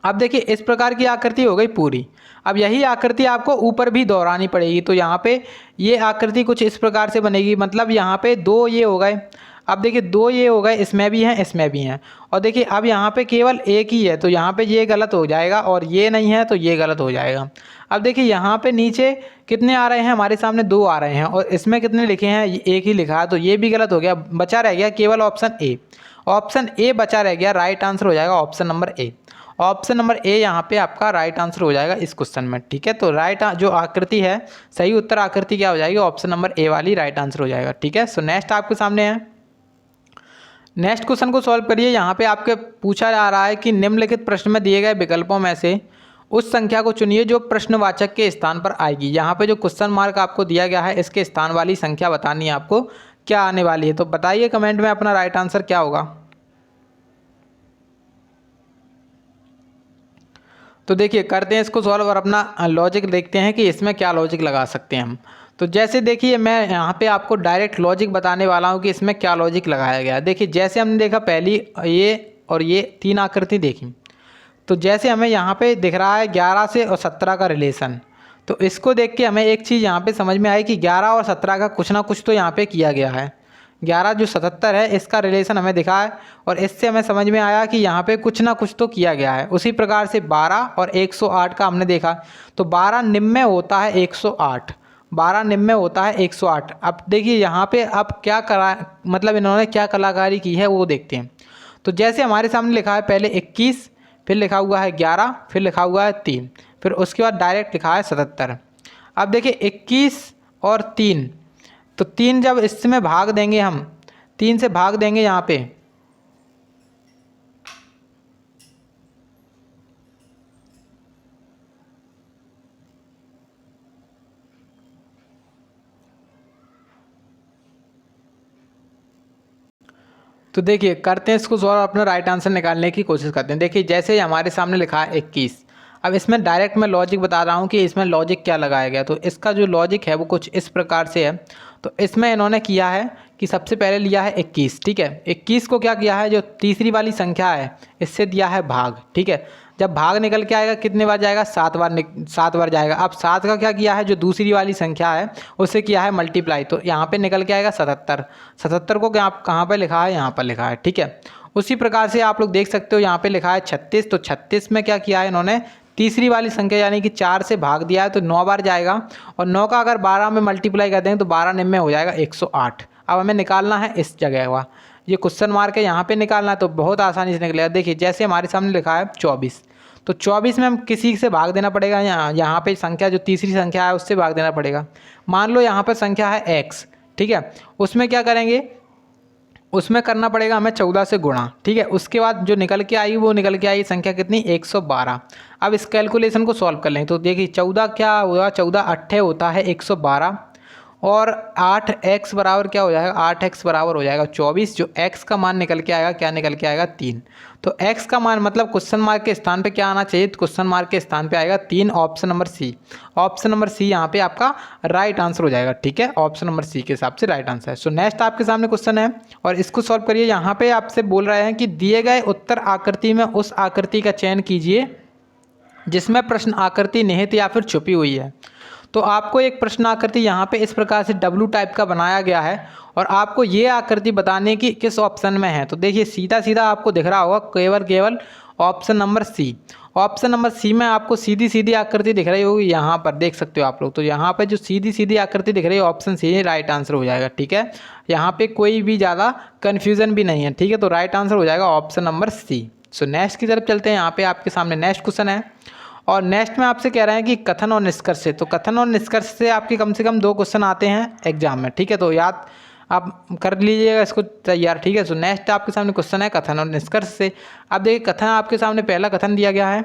अब देखिए इस प्रकार की आकृति हो गई पूरी। अब यही आकृति आपको ऊपर भी दोहरानी पड़ेगी। तो यहाँ पे ये आकृति कुछ इस प्रकार से बनेगी, मतलब यहाँ पे दो ये हो गए। अब देखिए दो ये हो गए, इसमें भी हैं इसमें भी हैं, और देखिए अब यहाँ पे केवल एक ही है तो यहाँ पे ये गलत हो जाएगा, और ये नहीं है तो ये गलत हो जाएगा। अब देखिए यहाँ पे नीचे कितने आ रहे हैं, हमारे सामने दो आ रहे हैं, और इसमें कितने लिखे हैं, एक ही लिखा है, तो ये भी गलत हो गया। बचा रह गया केवल ऑप्शन ए। ऑप्शन ए बचा रह गया, राइट आंसर हो जाएगा option number A. Option number A यहाँ पे आपका राइट आंसर हो जाएगा इस क्वेश्चन में। ठीक है, तो राइट जो आकृति है, सही उत्तर आकृति क्या हो जाएगी, ऑप्शन नंबर ए वाली राइट आंसर हो जाएगा। ठीक है, सो नेक्स्ट आपके सामने है, नेक्स्ट क्वेश्चन को सॉल्व करिए। यहाँ पे आपके पूछा जा रहा है कि निम्नलिखित प्रश्न में दिए गए विकल्पों में से उस संख्या को चुनिए जो प्रश्नवाचक के स्थान पर आएगी। यहाँ पे जो क्वेश्चन मार्क आपको दिया गया है इसके स्थान वाली संख्या बतानी है आपको क्या आने वाली है। तो बताइए कमेंट में अपना राइट आंसर क्या होगा। तो देखिए करते हैं इसको सॉल्व और अपना लॉजिक देखते हैं कि इसमें क्या लॉजिक लगा सकते हैं हम। तो जैसे देखिए मैं यहाँ पे आपको डायरेक्ट लॉजिक बताने वाला हूँ कि इसमें क्या लॉजिक लगाया गया। देखिए जैसे हमने देखा पहली ये और ये तीन आकृति देखी, तो जैसे हमें यहाँ पे दिख रहा है 11 से और 17 का रिलेशन, तो इसको देख के हमें एक चीज़ यहाँ पे समझ में आई कि 11 और 17 का कुछ ना कुछ तो यहाँ पे किया गया है। 11 जो 77 है इसका रिलेशन हमें दिखा है, और इससे हमें समझ में आया कि यहाँ पे कुछ ना कुछ तो किया गया है। उसी प्रकार से 12 और 108 का हमने देखा, तो 12 निम्न होता है 108, 12 निम्न होता है 108। अब देखिए यहाँ पे अब क्या करा, मतलब इन्होंने क्या कलाकारी की है वो देखते हैं। तो जैसे हमारे सामने लिखा है पहले 21, फिर लिखा हुआ है 11, फिर लिखा हुआ है 3, फिर उसके बाद डायरेक्ट लिखा है 77। अब देखिए 21 और 3, तो 3 जब इसमें भाग देंगे हम, 3 से भाग देंगे यहाँ पे, तो देखिए करते हैं इसको सॉल्व, अपना राइट आंसर निकालने की कोशिश करते हैं। देखिए जैसे हमारे सामने लिखा है 21, अब इसमें डायरेक्ट मैं लॉजिक बता रहा हूँ कि इसमें लॉजिक क्या लगाया गया। तो इसका जो लॉजिक है वो कुछ इस प्रकार से है। तो इसमें इन्होंने किया है कि सबसे पहले लिया है 21, ठीक है, 21 को क्या किया है, जो तीसरी वाली संख्या है इससे दिया है भाग। ठीक है, जब भाग निकल के आएगा कितने बार जाएगा, 7 बार जाएगा। अब 7 का क्या किया है, जो दूसरी वाली संख्या है उससे किया है मल्टीप्लाई, तो यहाँ पे निकल के आएगा 77। 77 को क्या कहाँ पे लिखा है, यहाँ पर लिखा है, ठीक है। उसी प्रकार से आप लोग देख सकते हो यहाँ पे लिखा है 36, तो 36 में क्या किया है इन्होंने, तीसरी वाली संख्या यानी कि 4 से भाग दिया है तो 9 बार जाएगा, और 9 का अगर 12 में मल्टीप्लाई कर देंगे तो 12 निम्न हो जाएगा 108। अब हमें निकालना है इस जगह का, ये क्वेश्चन मार्क है यहाँ पे निकालना है, तो बहुत आसानी से निकलेगा। देखिए जैसे हमारे सामने लिखा है 24, तो 24 में हम किसी से भाग देना पड़ेगा, यहाँ पे संख्या जो तीसरी संख्या है उससे भाग देना पड़ेगा। मान लो यहाँ पर संख्या है x, ठीक है, उसमें क्या करेंगे, उसमें करना पड़ेगा हमें 14 से गुणा, ठीक है। उसके बाद जो निकल के आई वो निकल के आई संख्या कितनी, 112। अब इस कैलकुलेशन को सॉल्व कर लें तो देखिए 14 क्या हुआ, 14 अट्ठे होता है 112, और 8x बराबर क्या हो जाएगा, 8x बराबर हो जाएगा 24। जो x का मान निकल के आएगा, क्या निकल के आएगा, 3। तो x का मान मतलब क्वेश्चन मार्क के स्थान पे क्या आना चाहिए, तो क्वेश्चन मार्क के स्थान पे आएगा 3, option number C. Option number C यहाँ पे आपका राइट आंसर हो जाएगा, ठीक है। ऑप्शन नंबर सी के हिसाब से राइट आंसर है। सो नेक्स्ट आपके सामने क्वेश्चन है और इसको सॉल्व करिए। यहाँ पे आपसे बोल रहे हैं कि दिए गए उत्तर आकृति में उस आकृति का चयन कीजिए जिसमें प्रश्न आकृति निहित या फिर छुपी हुई है। तो आपको एक प्रश्न आकृति यहाँ पे इस प्रकार से डब्लू टाइप का बनाया गया है और आपको ये आकृति बताने की किस ऑप्शन में है। तो देखिए सीधा सीधा आपको दिख रहा होगा केवल option number C. Option number C में आपको सीधी सीधी आकृति दिख रही होगी, यहाँ पर देख सकते हो आप लोग। तो यहाँ पे जो सीधी सीधी आकृति दिख रही है ऑप्शन सी राइट आंसर हो जाएगा, ठीक है। यहाँ पे कोई भी ज़्यादा कन्फ्यूज़न भी नहीं है, ठीक है। तो राइट आंसर हो जाएगा option number C. So next की तरफ चलते हैं। यहाँ पे आपके सामने नेक्स्ट क्वेश्चन है और नेक्स्ट में आपसे कह रहे हैं कि कथन और निष्कर्ष से। तो कथन और निष्कर्ष से आपके कम से कम 2 क्वेश्चन आते हैं एग्जाम में, ठीक है। तो याद आप कर लीजिएगा इसको तैयार, ठीक है। सो नेक्स्ट आपके सामने क्वेश्चन है कथन और निष्कर्ष से। अब देखिए कथन आपके सामने पहला कथन दिया गया है,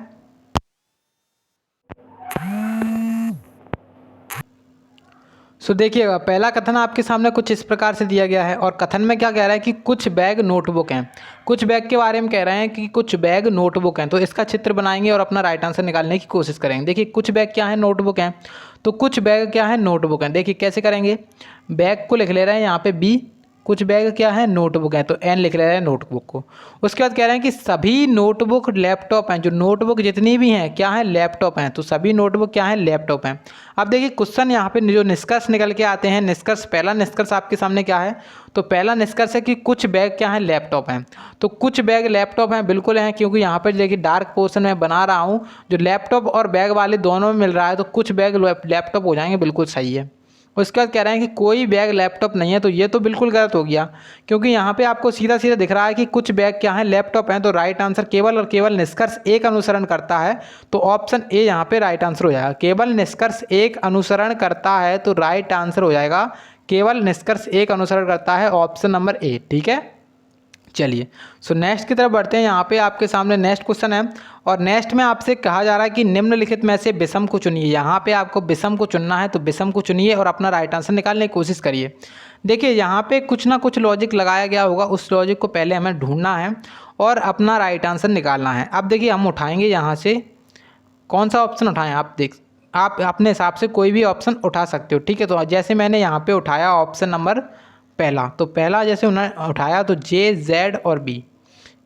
सो देखिएगा पहला कथन आपके सामने कुछ इस प्रकार से दिया गया है और कथन में क्या कह रहा है कि कुछ बैग नोटबुक हैं। कुछ बैग के बारे में कह रहे हैं कि कुछ बैग नोटबुक हैं। तो इसका चित्र बनाएंगे और अपना राइट आंसर निकालने की कोशिश करेंगे। देखिए कुछ बैग क्या है, नोटबुक हैं। तो कुछ बैग क्या है, नोटबुक हैं। देखिए कैसे करेंगे, बैग को लिख ले रहे हैं यहाँ पे बी, कुछ बैग क्या है, नोटबुक है, तो एन लिख ले रहे हैं नोटबुक को। उसके बाद कह रहे हैं कि सभी नोटबुक लैपटॉप हैं। जो नोटबुक जितनी भी हैं क्या है, लैपटॉप हैं। तो सभी नोटबुक क्या है, लैपटॉप हैं। अब देखिए क्वेश्चन यहाँ पे जो निष्कर्ष निकल के आते हैं, निष्कर्ष पहला निष्कर्ष आपके सामने क्या है, तो पहला निष्कर्ष है कि कुछ बैग क्या है, लैपटॉप हैं। तो कुछ बैग लैपटॉप हैं, बिल्कुल हैं, क्योंकि यहाँ पर देखिए डार्क पोर्शन में बना रहा हूँ, जो लैपटॉप और बैग वाले दोनों में मिल रहा है, तो कुछ बैग लैपटॉप हो जाएंगे, बिल्कुल सही है। उसके बाद कह रहे हैं कि कोई बैग लैपटॉप नहीं है। तो ये तो बिल्कुल गलत हो गया, क्योंकि यहाँ पे आपको सीधा सीधा दिख रहा है कि कुछ बैग क्या है, लैपटॉप हैं। तो राइट आंसर केवल और केवल निष्कर्ष एक अनुसरण करता है, तो ऑप्शन ए यहाँ पे राइट आंसर हो जाएगा। केवल निष्कर्ष एक अनुसरण करता है तो राइट आंसर हो जाएगा, केवल निष्कर्ष एक अनुसरण करता है, ऑप्शन नंबर ए, ठीक है। चलिए सो नेक्स्ट की तरफ बढ़ते हैं। यहाँ पे आपके सामने नेक्स्ट क्वेश्चन है और नेक्स्ट में आपसे कहा जा रहा है कि निम्नलिखित में से विषम को चुनिए। यहाँ पे आपको विषम को चुनना है, तो विषम को चुनिए और अपना राइट आंसर निकालने की कोशिश करिए। देखिए यहाँ पे कुछ ना कुछ लॉजिक लगाया गया होगा, उस लॉजिक को पहले हमें ढूंढना है और अपना राइट आंसर निकालना है। अब देखिए हम उठाएंगे यहाँ से, कौन सा ऑप्शन उठाएं, आप अपने हिसाब से कोई भी ऑप्शन उठा सकते हो, ठीक है। तो जैसे मैंने यहाँ पे उठाया ऑप्शन नंबर पहला, तो पहला जैसे उन्होंने उठाया तो जे, जेड और बी,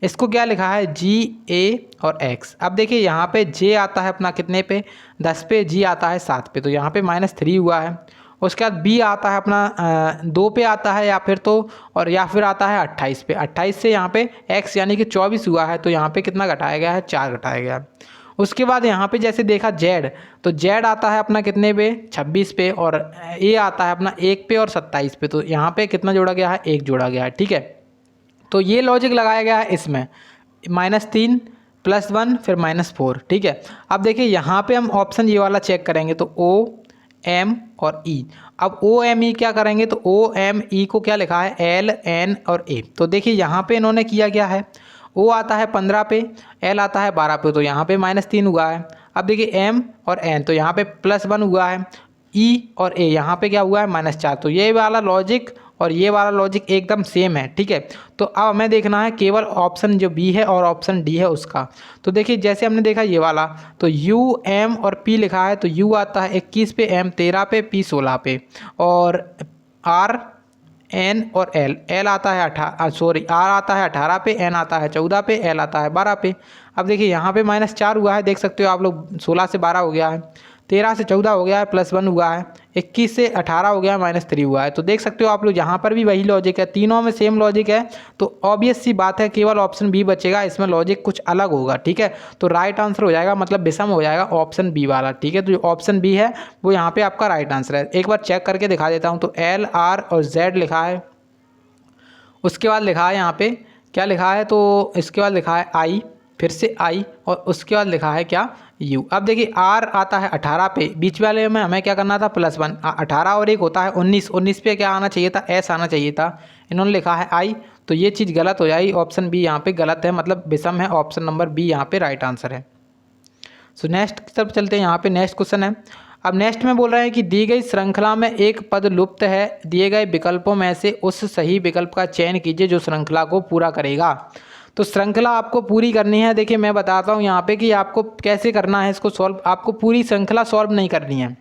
इसको क्या लिखा है, जी, ए और एक्स। अब देखिए यहाँ पे जे आता है अपना कितने पे, 10 पे, जी आता है 7 पे, तो यहाँ पे -3 हुआ है। उसके बाद बी आता है अपना 2 पे आता है या फिर तो, और या फिर आता है 28 पे। 28 से यहाँ पे एक्स यानी कि 24 हुआ है, तो यहाँ पे कितना घटाया गया है, 4 घटाया गया है। उसके बाद यहाँ पे जैसे देखा जेड, तो जेड आता है अपना कितने पे, 26 पे, और ए आता है अपना 1 पे और 27 पे, तो यहाँ पे कितना जोड़ा गया है, 1 जोड़ा गया है, ठीक है। तो ये लॉजिक लगाया गया है इसमें, -3 +1 फिर -4, ठीक है। अब देखिए यहाँ पे हम ऑप्शन ये वाला चेक करेंगे, तो ओ, एम और ई। अब ओ, एम, ई क्या करेंगे, तो ओ, एम, ई को क्या लिखा है, एल, एन और ए। तो देखिए यहाँ पे इन्होंने किया क्या है, ओ आता है 15 पे, एल आता है 12 पे, तो यहाँ पे -3 हुआ है। अब देखिए एम और एन, तो यहाँ पे +1 हुआ है। ई और ए यहाँ पे क्या हुआ है, -4। तो ये वाला लॉजिक और ये वाला लॉजिक एकदम सेम है, ठीक है। तो अब हमें देखना है केवल ऑप्शन जो बी है और ऑप्शन डी है उसका। तो देखिए जैसे हमने देखा ये वाला, तो यू, एम और पी लिखा है, तो यू आता है 21 पे, एम 13 पे, पी 16 पे, और आर, एन और एल। एल आता है आर आता है 18 पे, एन आता है 14 पे, एल आता है 12 पे। अब देखिए यहाँ पे -4 हुआ है, देख सकते हो आप लोग, 16 से 12 हो गया है, 13 से 14 हो गया है, +1 हुआ है, 21 से 18 हो गया है, -3 हुआ है। तो देख सकते हो आप लोग यहाँ पर भी वही लॉजिक है, तीनों में सेम लॉजिक है। तो ऑब्वियस सी बात है केवल ऑप्शन बी बचेगा, इसमें लॉजिक कुछ अलग होगा, ठीक है। तो राइट आंसर हो जाएगा, मतलब विषम हो जाएगा ऑप्शन बी वाला, ठीक है। तो जो ऑप्शन बी है वो यहाँ पे आपका राइट आंसर है। एक बार चेक करके दिखा देता हूँ। तो एल, आर और जेड लिखा है, उसके बाद लिखा है यहाँ पे क्या लिखा है, तो इसके बाद लिखा है आई, फिर से आई, और उसके बाद लिखा है क्या, यू। अब देखिए आर आता है 18 पे, बीच वाले में हमें क्या करना था, +1। 18 और 1 होता है 19, 19 पे क्या आना चाहिए था, एस आना चाहिए था, इन्होंने लिखा है आई। तो ये चीज़ गलत हो जाएगी, ऑप्शन बी यहाँ पे गलत है, मतलब विषम है, ऑप्शन नंबर बी यहाँ पे राइट आंसर है। सो नेक्स्ट की तरफ चलते हैं। यहाँ पे नेक्स्ट क्वेश्चन है। अब नेक्स्ट में बोल रहे हैं कि दी गई श्रृंखला में एक पद लुप्त है, दिए गए विकल्पों में से उस सही विकल्प का चयन कीजिए जो श्रृंखला को पूरा करेगा। तो श्रृंखला आपको पूरी करनी है। देखिए मैं बताता हूँ यहाँ पे कि आपको कैसे करना है इसको सॉल्व। आपको पूरी श्रृंखला सॉल्व नहीं करनी है,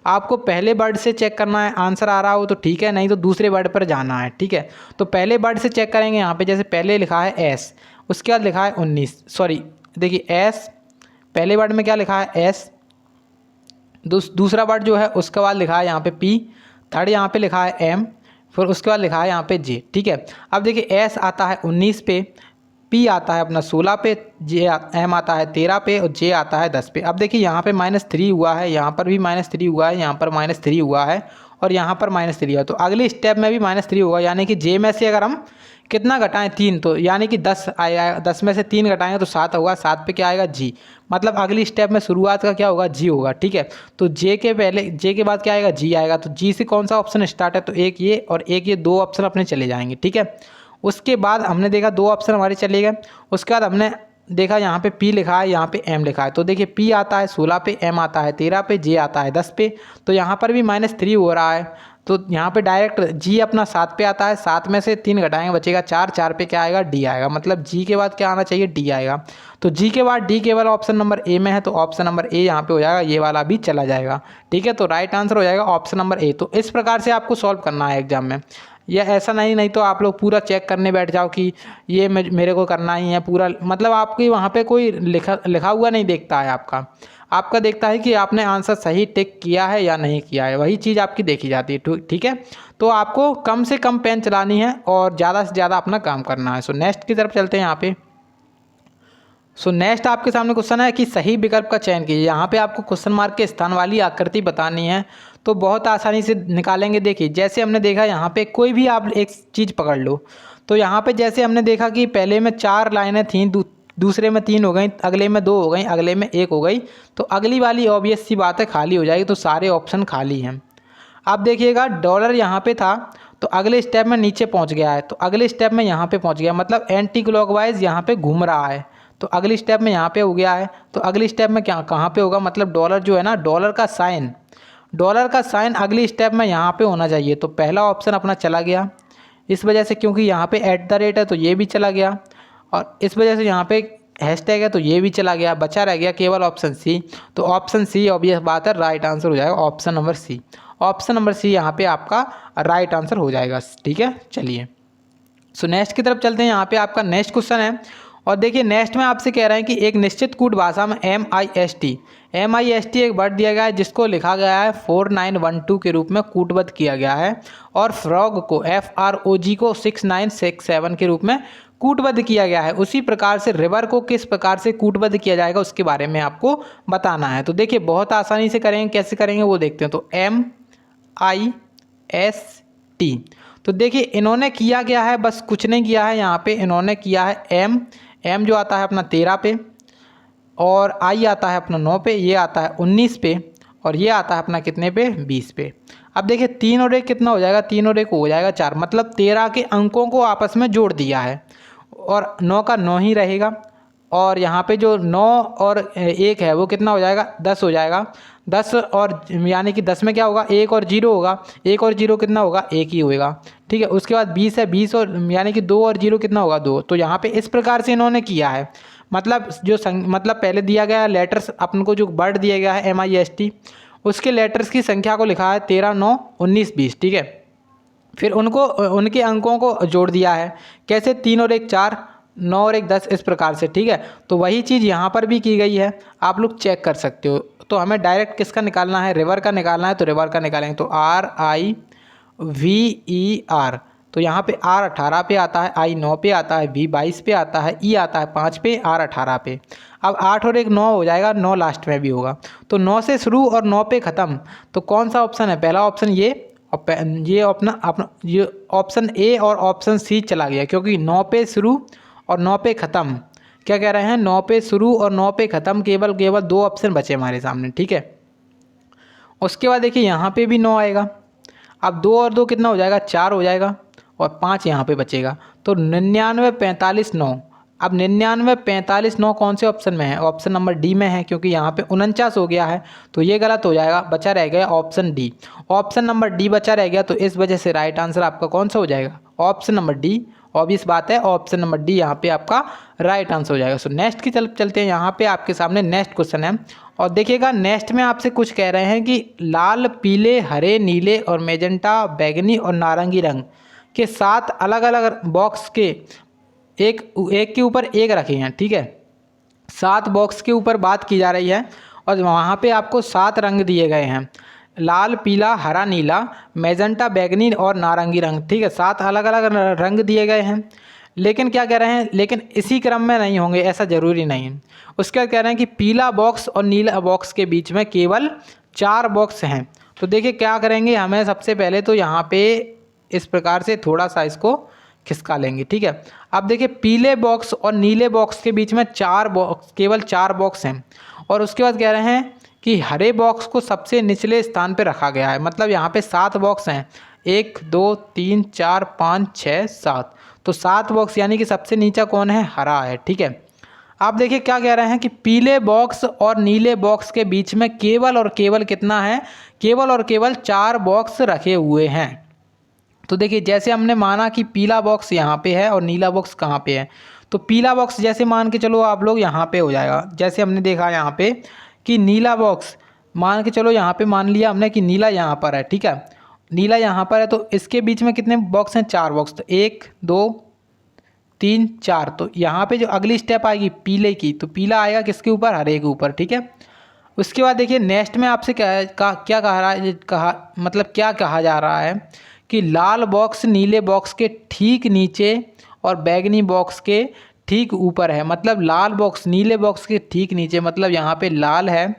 आपको पहले वर्ड से चेक करना है, आंसर आ रहा हो तो ठीक है, नहीं तो दूसरे वर्ड पर जाना है, ठीक है। तो पहले वर्ड से चेक करेंगे। यहाँ पे जैसे पहले लिखा है एस, उसके बाद लिखा है 19, सॉरी देखिए एस, पहले वर्ड में क्या लिखा है एस, दूसरा वर्ड जो है उसके बाद लिखा है यहाँ पे पी, थर्ड यहाँ पे लिखा है एम, फिर उसके बाद लिखा है यहाँ पे जे, ठीक है। अब देखिए एस आता है 19 पे, पी आता है अपना 16 पे, एम आता है 13 पे और जे आता है 10 पे। अब देखिए यहाँ पे -3 हुआ है, यहाँ पर भी -3 हुआ है, यहाँ पर -3 हुआ है और यहाँ पर -3 हुआ है। तो अगले स्टेप में भी -3 होगा, यानी कि जे में से अगर हम कितना घटाएं 3, तो यानी कि 10 आएगा, 10 में से 3 घटाएंगे तो 7 होगा, 7 पे क्या आएगा जी, मतलब अगली स्टेप में शुरुआत का क्या होगा, जी होगा, ठीक है। तो जे के पहले, जे के बाद क्या आएगा, जी आएगा। तो जी से कौन सा ऑप्शन स्टार्ट है, तो एक ये और एक ये, 2 ऑप्शन अपने चले जाएंगे, ठीक है। उसके बाद हमने देखा 2 ऑप्शन हमारे चले गए। उसके बाद हमने देखा यहाँ पे पी लिखा है, यहाँ पे एम लिखा है। तो देखिए पी आता है 16 पे, एम आता है 13 पे, जे आता है 10 पे। तो यहाँ पर भी -3 हो रहा है, तो यहाँ पे डायरेक्ट जी अपना 7 पे आता है, 7 में से 3 घटाएंगे बचेगा 4, 4 पे क्या आएगा, डी आएगा, मतलब जी के बाद क्या आना चाहिए, डी आएगा। तो जी के बाद डी केवल ऑप्शन नंबर ए में है, तो ऑप्शन नंबर ए यहाँ पे हो जाएगा, ये वाला भी चला जाएगा, ठीक है। तो राइट आंसर हो जाएगा ऑप्शन नंबर ए। तो इस प्रकार से आपको सॉल्व करना है एग्जाम में, या ऐसा नहीं तो आप लोग पूरा चेक करने बैठ जाओ कि ये मेरे को करना ही है पूरा, मतलब आपकी वहाँ पे कोई लिखा हुआ नहीं देखता है, आपका देखता है कि आपने आंसर सही टिक किया है या नहीं किया है, वही चीज़ आपकी देखी जाती है, ठीक है। तो आपको कम से कम पेन चलानी है और ज़्यादा से ज़्यादा अपना काम करना है। सो नेक्स्ट की तरफ चलते हैं यहाँ पे। सो नेक्स्ट आपके सामने क्वेश्चन है कि सही विकल्प का चयन कीजिए। यहाँ पे आपको क्वेश्चन मार्क के स्थान वाली आकृति बतानी है, तो बहुत आसानी से निकालेंगे। देखिए जैसे हमने देखा यहाँ पे कोई भी आप एक चीज़ पकड़ लो, तो यहाँ पे जैसे हमने देखा कि पहले में 4 लाइनें थीं, दूसरे में 3 हो गई, अगले में 2 हो गई, अगले में 1 हो गई, तो अगली वाली ऑब्वियस सी बात है खाली हो जाएगी, तो सारे ऑप्शन खाली हैं। अब देखिएगा डॉलर यहाँ पे था, तो अगले स्टेप में नीचे पहुँच गया है, तो अगले स्टेप में यहाँ पे पहुँच गया, मतलब एंटी क्लॉकवाइज यहाँ पे घूम रहा है, तो अगली स्टेप में यहाँ पे हो गया है। तो अगली स्टेप में क्या कहाँ पे होगा, मतलब डॉलर जो है ना, डॉलर का साइन अगली स्टेप में यहाँ पे होना चाहिए। तो पहला ऑप्शन अपना चला गया इस वजह से, क्योंकि यहाँ पे @ है तो ये भी चला गया, और इस वजह से यहाँ पे हैशटैग है तो ये भी चला गया, बचा रह गया केवल ऑप्शन सी। तो ऑप्शन सी ऑब्वियस बात है राइट आंसर हो जाएगा, option number C. Option number C यहाँ पे आपका राइट आंसर हो जाएगा, ठीक है। चलिए सो नेक्स्ट की तरफ चलते हैं। यहाँ पे आपका नेक्स्ट क्वेश्चन है, और देखिए नेक्स्ट में आपसे कह रहे हैं कि एक निश्चित कूट भाषा में MIST एक वर्ड दिया गया है जिसको लिखा गया है 4912 के रूप में कूटबद्ध किया गया है, और फ्रॉग को FROG को 6967 के रूप में कूटबद्ध किया गया है। उसी प्रकार से रिवर को किस प्रकार से कूटबद्ध किया जाएगा उसके बारे में आपको बताना है। तो देखिए बहुत आसानी से करेंगे, कैसे करेंगे वो देखते हैं। तो MIST, तो देखिए इन्होंने किया क्या है, बस कुछ नहीं किया है, यहाँ पे इन्होंने किया है एम जो आता है अपना 13 पे, और आई आता है अपना 9 पे, ये आता है 19 पे, और ये आता है अपना कितने पे, 20 पे। अब देखिए 3 और 1 कितना हो जाएगा, 3 और 1 हो जाएगा 4, मतलब 13 के अंकों को आपस में जोड़ दिया है, और 9 का 9 ही रहेगा, और यहाँ पे जो 9 और 1 है वो कितना हो जाएगा, 10 हो जाएगा। 10 और यानी कि 10 में क्या होगा, 1 और 0 होगा, 1 और 0 कितना होगा, 1 ही होएगा, ठीक है। उसके बाद 20 है, 20 और यानी कि 2 और 0 कितना होगा, 2। तो यहाँ पे इस प्रकार से इन्होंने किया है, मतलब जो मतलब पहले दिया गया है लेटर्स, अपन को जो वर्ड दिया गया है MIST, उसके लेटर्स की संख्या को लिखा है 13, 9, 19, 20, ठीक है। फिर उनको उनके अंकों को जोड़ दिया है। कैसे? 3 और 1 4, 9 और 1 10, इस प्रकार से, ठीक है। तो वही चीज़ यहाँ पर भी की गई है, आप लोग चेक कर सकते हो। तो हमें डायरेक्ट किसका निकालना है? रिवर का निकालना है, तो रिवर का निकालेंगे तो RIVER। तो यहाँ पे R 18 पे आता है, I 9 पे आता है, V 22 पे आता है, E आता है 5 पे, R 18 पे। अब 8 और 1 9 हो जाएगा, 9 लास्ट में भी होगा। तो 9 से शुरू और 9 पे ख़त्म। तो कौन सा ऑप्शन है? पहला ऑप्शन ये, और ये अपना ये ऑप्शन ए और ऑप्शन सी चला गया, क्योंकि 9 पे शुरू और 9 पे ख़त्म। क्या कह रहे हैं? 9 पे शुरू और 9 पे ख़त्म, केवल 2 ऑप्शन बचे हमारे सामने, ठीक है। उसके बाद देखिए यहाँ पे भी 9 आएगा। अब 2 और 2 कितना हो जाएगा? 4 हो जाएगा, और 5 यहाँ पे बचेगा। तो 99 45 9। अब 99 45 9 कौन से ऑप्शन में है? ऑप्शन नंबर डी में है, क्योंकि यहाँ पे 49 हो गया है, तो ये गलत हो जाएगा। बचा रह गया option D. Option number D बचा रह गया, तो इस वजह से राइट आंसर आपका कौन सा हो जाएगा? Option number D. ऑब्वियस बात है, ऑप्शन नंबर डी यहाँ पे आपका राइट आंसर हो जाएगा। सो नेक्स्ट की तरफ चलते हैं। यहाँ पे आपके सामने नेक्स्ट क्वेश्चन है, और देखिएगा नेक्स्ट में आपसे कुछ कह रहे हैं कि लाल, पीले, हरे, नीले और मैजेंटा, बैगनी और नारंगी रंग के 7 अलग अलग बॉक्स के एक के ऊपर एक रखे हैं, ठीक है। 7 बॉक्स के ऊपर बात की जा रही है, और वहाँ पे आपको 7 रंग दिए गए हैं, लाल, पीला, हरा, नीला, मैजेंटा, बैगनी और नारंगी रंग, ठीक है। 7 अलग अलग रंग दिए गए हैं, लेकिन क्या कह रहे हैं? लेकिन इसी क्रम में नहीं होंगे, ऐसा ज़रूरी नहीं है। उसके बाद कह रहे हैं कि पीला बॉक्स और नीला बॉक्स के बीच में केवल 4 बॉक्स हैं। तो देखिए क्या करेंगे, हमें सबसे पहले तो यहाँ पे इस प्रकार से थोड़ा सा इसको खिसका लेंगे, ठीक है। अब देखिए पीले बॉक्स और नीले बॉक्स के बीच में 4 बॉक्स, केवल 4 बॉक्स हैं। और उसके बाद कह रहे हैं कि हरे बॉक्स को सबसे निचले स्थान पे रखा गया है, मतलब यहाँ पे 7 बॉक्स हैं, 1 2 3 4 5 6 7। तो 7 बॉक्स, यानी कि सबसे नीचा कौन है? हरा है, ठीक है। आप देखिए क्या कह रहे हैं कि पीले बॉक्स और नीले बॉक्स के बीच में केवल और केवल कितना है? केवल और केवल 4 बॉक्स रखे हुए हैं। तो देखिए जैसे हमने माना कि पीला बॉक्स यहाँ पे है और नीला बॉक्स कहाँ पे है, तो पीला बॉक्स जैसे मान के चलो आप लोग यहाँ पे हो जाएगा। जैसे हमने देखा यहाँ पे कि नीला बॉक्स मान के चलो, यहाँ पे मान लिया हमने कि नीला यहाँ पर है, ठीक है। नीला यहाँ पर है, तो इसके बीच में कितने बॉक्स हैं? 4 बॉक्स। तो 1 2 3 4। तो यहाँ पे जो अगली स्टेप आएगी पीले की, तो पीला आएगा किसके ऊपर? हरे के ऊपर, ठीक है। उसके बाद देखिए नेक्स्ट में आपसे क्या कहा रहा है, मतलब क्या कहा जा रहा है कि लाल बॉक्स नीले बॉक्स के ठीक नीचे और बैगनी बॉक्स के ठीक ऊपर है। मतलब लाल बॉक्स नीले बॉक्स के ठीक नीचे, मतलब यहाँ पे लाल है,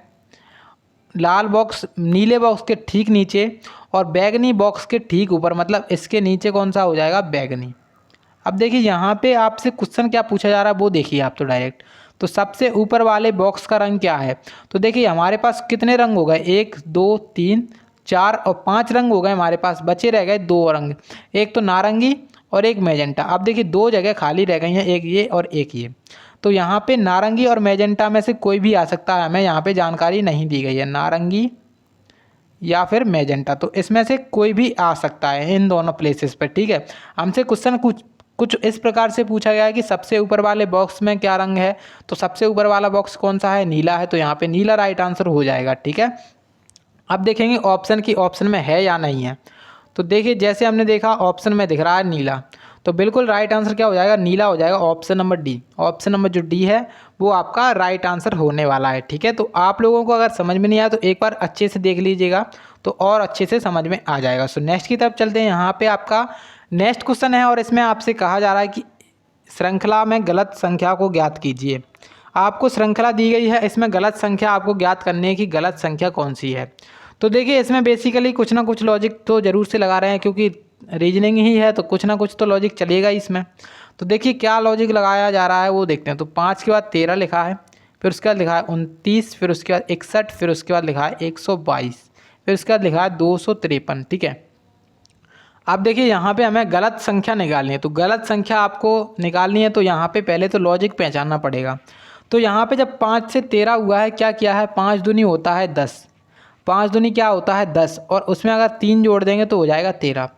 लाल बॉक्स नीले बॉक्स के ठीक नीचे और बैगनी बॉक्स के ठीक ऊपर, मतलब इसके नीचे कौन सा हो जाएगा? बैगनी। अब देखिए यहाँ पे आपसे क्वेश्चन क्या पूछा जा रहा है वो देखिए आप तो डायरेक्ट। तो सबसे ऊपर वाले बॉक्स का रंग क्या है? तो देखिए हमारे पास कितने रंग हो गए? 1 2 3 4 और 5 रंग हो गए हमारे पास, बचे रह गए 2 रंग, एक तो नारंगी और एक मैजेंटा। अब देखिए 2 जगह खाली रह गई हैं, एक ये और एक ये। तो यहाँ पे नारंगी और मैजेंटा में से कोई भी आ सकता है, हमें यहाँ पे जानकारी नहीं दी गई है, नारंगी या फिर मैजेंटा, तो इसमें से कोई भी आ सकता है इन दोनों प्लेसेस पर, ठीक है। हमसे क्वेश्चन कुछ इस प्रकार से पूछा गया है कि सबसे ऊपर वाले बॉक्स में क्या रंग है? तो सबसे ऊपर वाला बॉक्स कौन सा है? नीला है, तो यहाँ पे नीला राइट आंसर हो जाएगा, ठीक है। अब देखेंगे ऑप्शन की ऑप्शन में है या नहीं है। तो देखिए जैसे हमने देखा ऑप्शन में दिख रहा है नीला, तो बिल्कुल राइट आंसर क्या हो जाएगा? नीला हो जाएगा, option number D. Option number जो डी है वो आपका राइट आंसर होने वाला है, ठीक है। तो आप लोगों को अगर समझ में नहीं आया तो एक बार अच्छे से देख लीजिएगा, तो और अच्छे से समझ में आ जाएगा। सो नेक्स्ट की तरफ चलते हैं। यहाँ पे आपका नेक्स्ट क्वेश्चन है, और इसमें आपसे कहा जा रहा है कि श्रृंखला में गलत संख्या को ज्ञात कीजिए। आपको श्रृंखला दी गई है, इसमें गलत संख्या आपको ज्ञात करनी है कि गलत संख्या कौन सी है। तो देखिए इसमें बेसिकली कुछ ना कुछ लॉजिक तो ज़रूर से लगा रहे हैं, क्योंकि रीजनिंग ही है तो कुछ ना कुछ तो लॉजिक चलेगा ही इसमें। तो देखिए क्या लॉजिक लगाया जा रहा है वो देखते हैं। तो 5 के बाद 13 लिखा है, फिर उसके बाद लिखा है 29, फिर उसके बाद 61, फिर उसके बाद लिखा है 122, फिर उसके बाद लिखा है 253, ठीक है। अब देखिए यहाँ पे हमें गलत संख्या निकालनी है, तो गलत संख्या आपको निकालनी है तो यहाँ पे पहले तो लॉजिक पहचानना पड़ेगा। तो यहाँ पे जब 5 से 13 हुआ है, क्या किया है? 5 दूनी होता है 10, 5 दूनी क्या होता है? 10, और उसमें अगर 3 जोड़ देंगे तो हो जाएगा 13।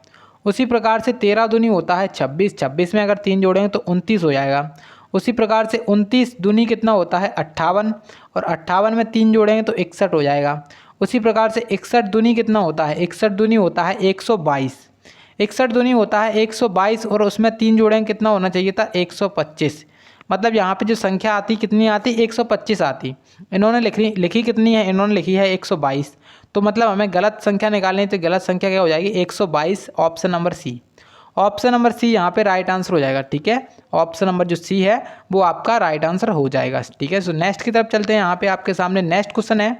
उसी प्रकार से 13 दूनी होता है 26, 26 में अगर 3 जोड़ेंगे तो 29 हो जाएगा। उसी प्रकार से 29 दूनी कितना होता है? 58, और 58 में 3 जोड़ेंगे तो 61 हो जाएगा। उसी प्रकार से 61 दूनी कितना होता है? 61 दूनी होता है 122, 61 दूनी होता है 122 और उसमें 3 जोड़ें कितना होना चाहिए था 125। मतलब यहाँ पे जो संख्या आती कितनी आती 125 आती। इन्होंने लिखी कितनी है, इन्होंने लिखी है 122। तो मतलब हमें गलत संख्या निकालनी है, तो गलत संख्या क्या हो जाएगी 122, option number C. Option number C यहाँ पे राइट आंसर हो जाएगा। ठीक है, ऑप्शन नंबर जो सी है वो आपका राइट आंसर हो जाएगा। ठीक है, सो नेक्स्ट की तरफ चलते हैं। यहाँ पे आपके सामने नेक्स्ट क्वेश्चन है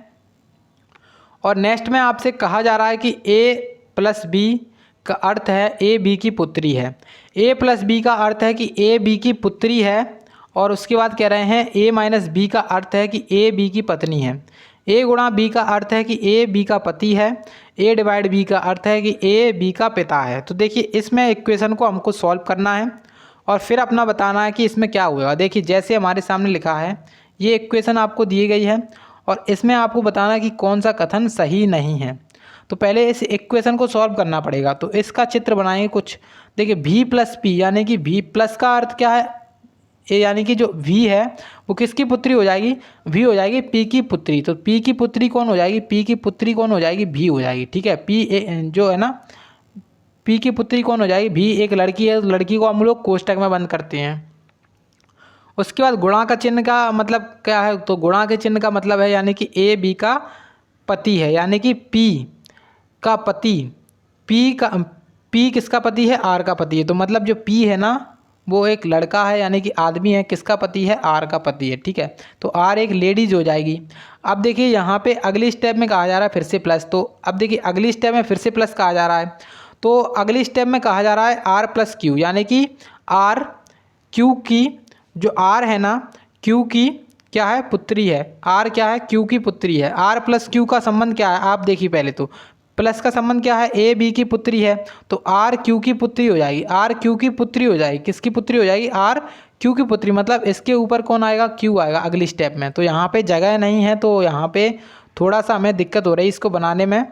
और नेक्स्ट में आपसे कहा जा रहा है कि a+b का अर्थ है ए बी की पुत्री है। a+b का अर्थ है कि ए बी की पुत्री है और उसके बाद कह रहे हैं a-b का अर्थ है कि ए बी की पत्नी है। a गुणा b का अर्थ है कि ए बी का पति है। a/b का अर्थ है कि ए बी का पिता है। तो देखिए इसमें इक्वेशन को हमको सॉल्व करना है और फिर अपना बताना है कि इसमें क्या हुआ। देखिए जैसे हमारे सामने लिखा है ये इक्वेशन आपको दी गई है और इसमें आपको बताना है कि कौन सा कथन सही नहीं है। तो पहले इस इक्वेशन को सॉल्व करना पड़ेगा। तो इसका चित्र बनाएंगे कुछ। देखिए v+p यानी कि v+ का अर्थ क्या है, ए यानी कि जो v है वो किसकी पुत्री हो जाएगी, v हो जाएगी p की पुत्री। तो p की पुत्री कौन हो जाएगी, p की पुत्री कौन हो जाएगी, v हो जाएगी। ठीक है, जो है ना p की पुत्री कौन हो जाएगी, v एक लड़की है। तो लड़की को हम लोग कोष्टक में बंद करते हैं। उसके बाद गुणा का चिन्ह का मतलब क्या है, तो गुणा के चिन्ह का मतलब है यानी कि ए बी का पति है, यानी कि p का पति, p किसका पति है, r का पति है। तो मतलब जो p है ना वो एक लड़का है यानी कि आदमी है, किसका पति है, r का पति है। ठीक है, तो r एक लेडीज हो जाएगी। अब देखिए यहाँ पे अगली स्टेप में कहा जा रहा है फिर से प्लस। तो अब देखिए अगली स्टेप में फिर से प्लस कहा जा रहा है। तो अगली स्टेप में कहा जा रहा है r+q यानी कि r q की जो r है ना q की क्या है, पुत्री है। r क्या है, q की पुत्री है। r+q का संबंध क्या है, आप देखिए पहले तो प्लस का संबंध क्या है, ए बी की पुत्री है। तो r q की पुत्री हो जाएगी, r q की पुत्री हो जाएगी। किसकी पुत्री हो जाएगी, r q की पुत्री। मतलब इसके ऊपर कौन आएगा, q आएगा अगली स्टेप में। तो यहाँ पे जगह नहीं है तो यहाँ पे थोड़ा सा हमें दिक्कत हो रही है इसको बनाने में।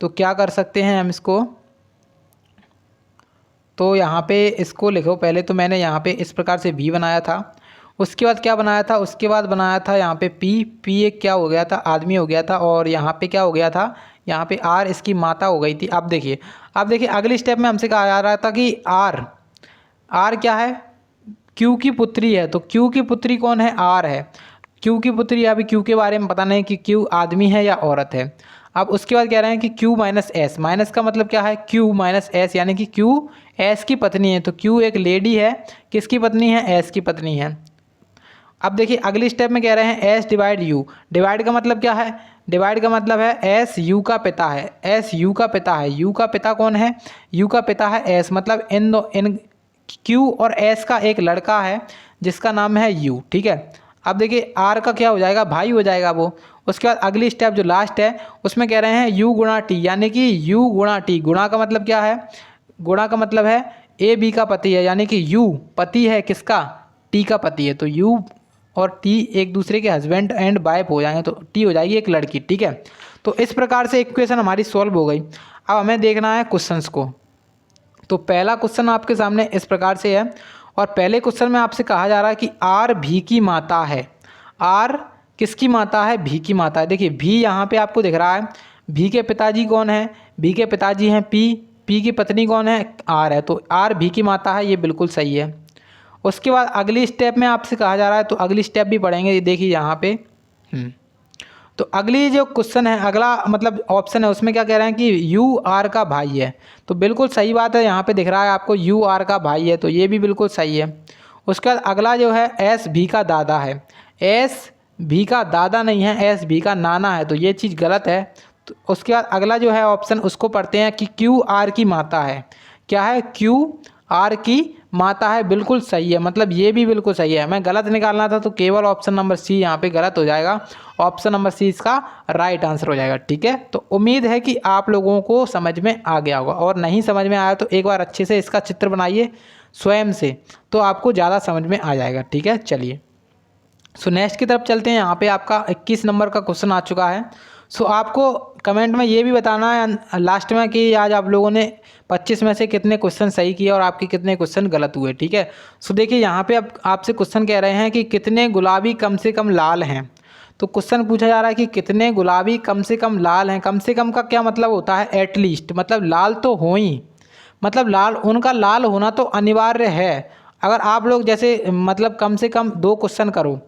तो क्या कर सकते हैं हम इसको, तो यहाँ पे इसको लिखो। पहले तो मैंने यहाँ पे इस प्रकार से v बनाया था, उसके बाद क्या बनाया था, उसके बाद बनाया था यहाँ पे p एक क्या हो गया था, आदमी हो गया था। और यहाँ पे क्या हो गया था, यहाँ पे r इसकी माता हो गई थी। अब देखिए अगली स्टेप में हमसे कहा जा रहा था कि r क्या है, q की पुत्री है। तो q की पुत्री कौन है, r है। q की पुत्री, अभी q के बारे में पता नहीं कि q आदमी है या औरत है। अब उसके बाद कह रहे हैं कि q-s, माइनस का मतलब क्या है, q-s यानी कि q s की पत्नी है। तो q एक लेडी है, किसकी पत्नी है, s की पत्नी है। अब देखिए अगली स्टेप में कह रहे हैं s/u। डिवाइड का मतलब क्या है, डिवाइड का मतलब है s u का पिता है, s u का पिता है। u का पिता कौन है, u का पिता है s। मतलब इन q और s का एक लड़का है जिसका नाम है u। ठीक है, अब देखिए r का क्या हो जाएगा, भाई हो जाएगा वो। उसके बाद अगली स्टेप जो लास्ट है उसमें कह रहे हैं u गुणा t यानी कि u गुणा t। गुणा का मतलब क्या है, गुणा का मतलब है ए बी का पति है, यानी कि u पति है किसका, t का पति है। तो u और t एक दूसरे के हस्बैंड एंड वाइफ हो जाएंगे, तो t हो जाएगी एक लड़की। ठीक है, तो इस प्रकार से इक्वेशन हमारी सॉल्व हो गई। अब हमें देखना है क्वेश्चंस को। तो पहला क्वेश्चन आपके सामने इस प्रकार से है और पहले क्वेश्चन में आपसे कहा जा रहा है कि r भी की माता है। r किसकी माता है, भी की माता है। देखिए भी यहाँ पे आपको दिख रहा है, भी के पिताजी कौन है, भी के पिताजी हैं p की पत्नी कौन है, r है। तो r भी की माता है, ये बिल्कुल सही है। उसके बाद अगली स्टेप में आपसे कहा जा रहा है, तो अगली स्टेप भी पढ़ेंगे। देखिए यहाँ पे तो अगली जो क्वेश्चन है, अगला मतलब ऑप्शन है, उसमें क्या कह रहे हैं कि u r का भाई है। तो बिल्कुल सही बात है, यहाँ पे दिख रहा है आपको u r का भाई है, तो ये भी बिल्कुल सही है। उसके बाद अगला जो है s भी का दादा है। s भी का दादा नहीं है, s भी का नाना है, तो ये चीज़ गलत है। तो उसके बाद अगला जो है ऑप्शन उसको पढ़ते हैं कि q r की माता है। क्या है, q r की माता है, बिल्कुल सही है। मतलब ये भी बिल्कुल सही है। हमें गलत निकालना था तो केवल ऑप्शन नंबर सी यहाँ पे गलत हो जाएगा। ऑप्शन नंबर सी इसका राइट आंसर हो जाएगा। ठीक है, तो उम्मीद है कि आप लोगों को समझ में आ गया होगा, और नहीं समझ में आया तो एक बार अच्छे से इसका चित्र बनाइए स्वयं से, तो आपको ज़्यादा समझ में आ जाएगा। ठीक है, चलिए सो नेक्स्ट की तरफ चलते हैं। यहाँ पे आपका 21 नंबर का क्वेश्चन आ चुका है। सो आपको कमेंट में ये भी बताना है लास्ट में कि आज आप लोगों ने 25 में से कितने क्वेश्चन सही किए और आपके कितने क्वेश्चन गलत हुए। ठीक है, सो देखिए यहाँ पे अब आपसे क्वेश्चन कह रहे हैं कि कितने गुलाबी कम से कम लाल हैं। तो क्वेश्चन पूछा जा रहा है कि कितने गुलाबी कम से कम लाल हैं। कम से कम का क्या मतलब होता है, एटलीस्ट, मतलब लाल तो हो ही, मतलब लाल, उनका लाल होना तो अनिवार्य है। अगर आप लोग जैसे मतलब कम से कम 2 क्वेश्चन करो,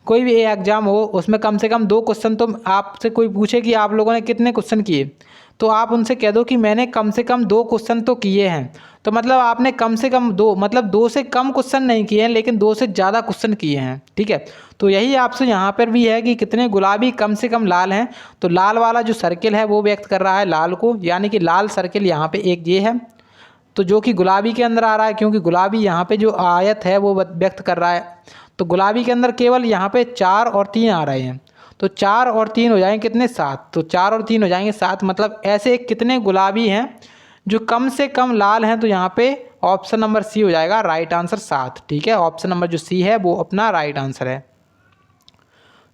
कोई भी एग्ज़ाम हो उसमें कम से कम 2 क्वेश्चन, तो आपसे कोई पूछे कि आप लोगों ने कितने क्वेश्चन किए, तो आप उनसे कह दो कि मैंने कम से कम 2 क्वेश्चन तो किए हैं। तो मतलब आपने कम से कम 2, मतलब 2 से कम क्वेश्चन नहीं किए हैं, लेकिन 2 से ज़्यादा क्वेश्चन किए हैं, ठीक है। तो यही आपसे यहाँ पर भी है कि कितने गुलाबी कम से कम लाल हैं। तो लाल वाला जो सर्किल है वो व्यक्त कर रहा है लाल को, यानी कि लाल सर्किल यहाँ पे एक ये है, तो जो कि गुलाबी के अंदर आ रहा है, क्योंकि गुलाबी यहाँ पे जो आयत है वो व्यक्त कर रहा है। तो गुलाबी के अंदर केवल यहाँ पे 4 और 3 आ रहे हैं, तो 4 और 3 हो जाएंगे कितने, 7। तो 4 और 3 हो जाएंगे 7। मतलब ऐसे कितने गुलाबी हैं जो कम से कम लाल हैं। तो यहाँ पे ऑप्शन नंबर सी हो जाएगा राइट आंसर 7, ठीक है। ऑप्शन नंबर जो सी है वो अपना राइट आंसर है।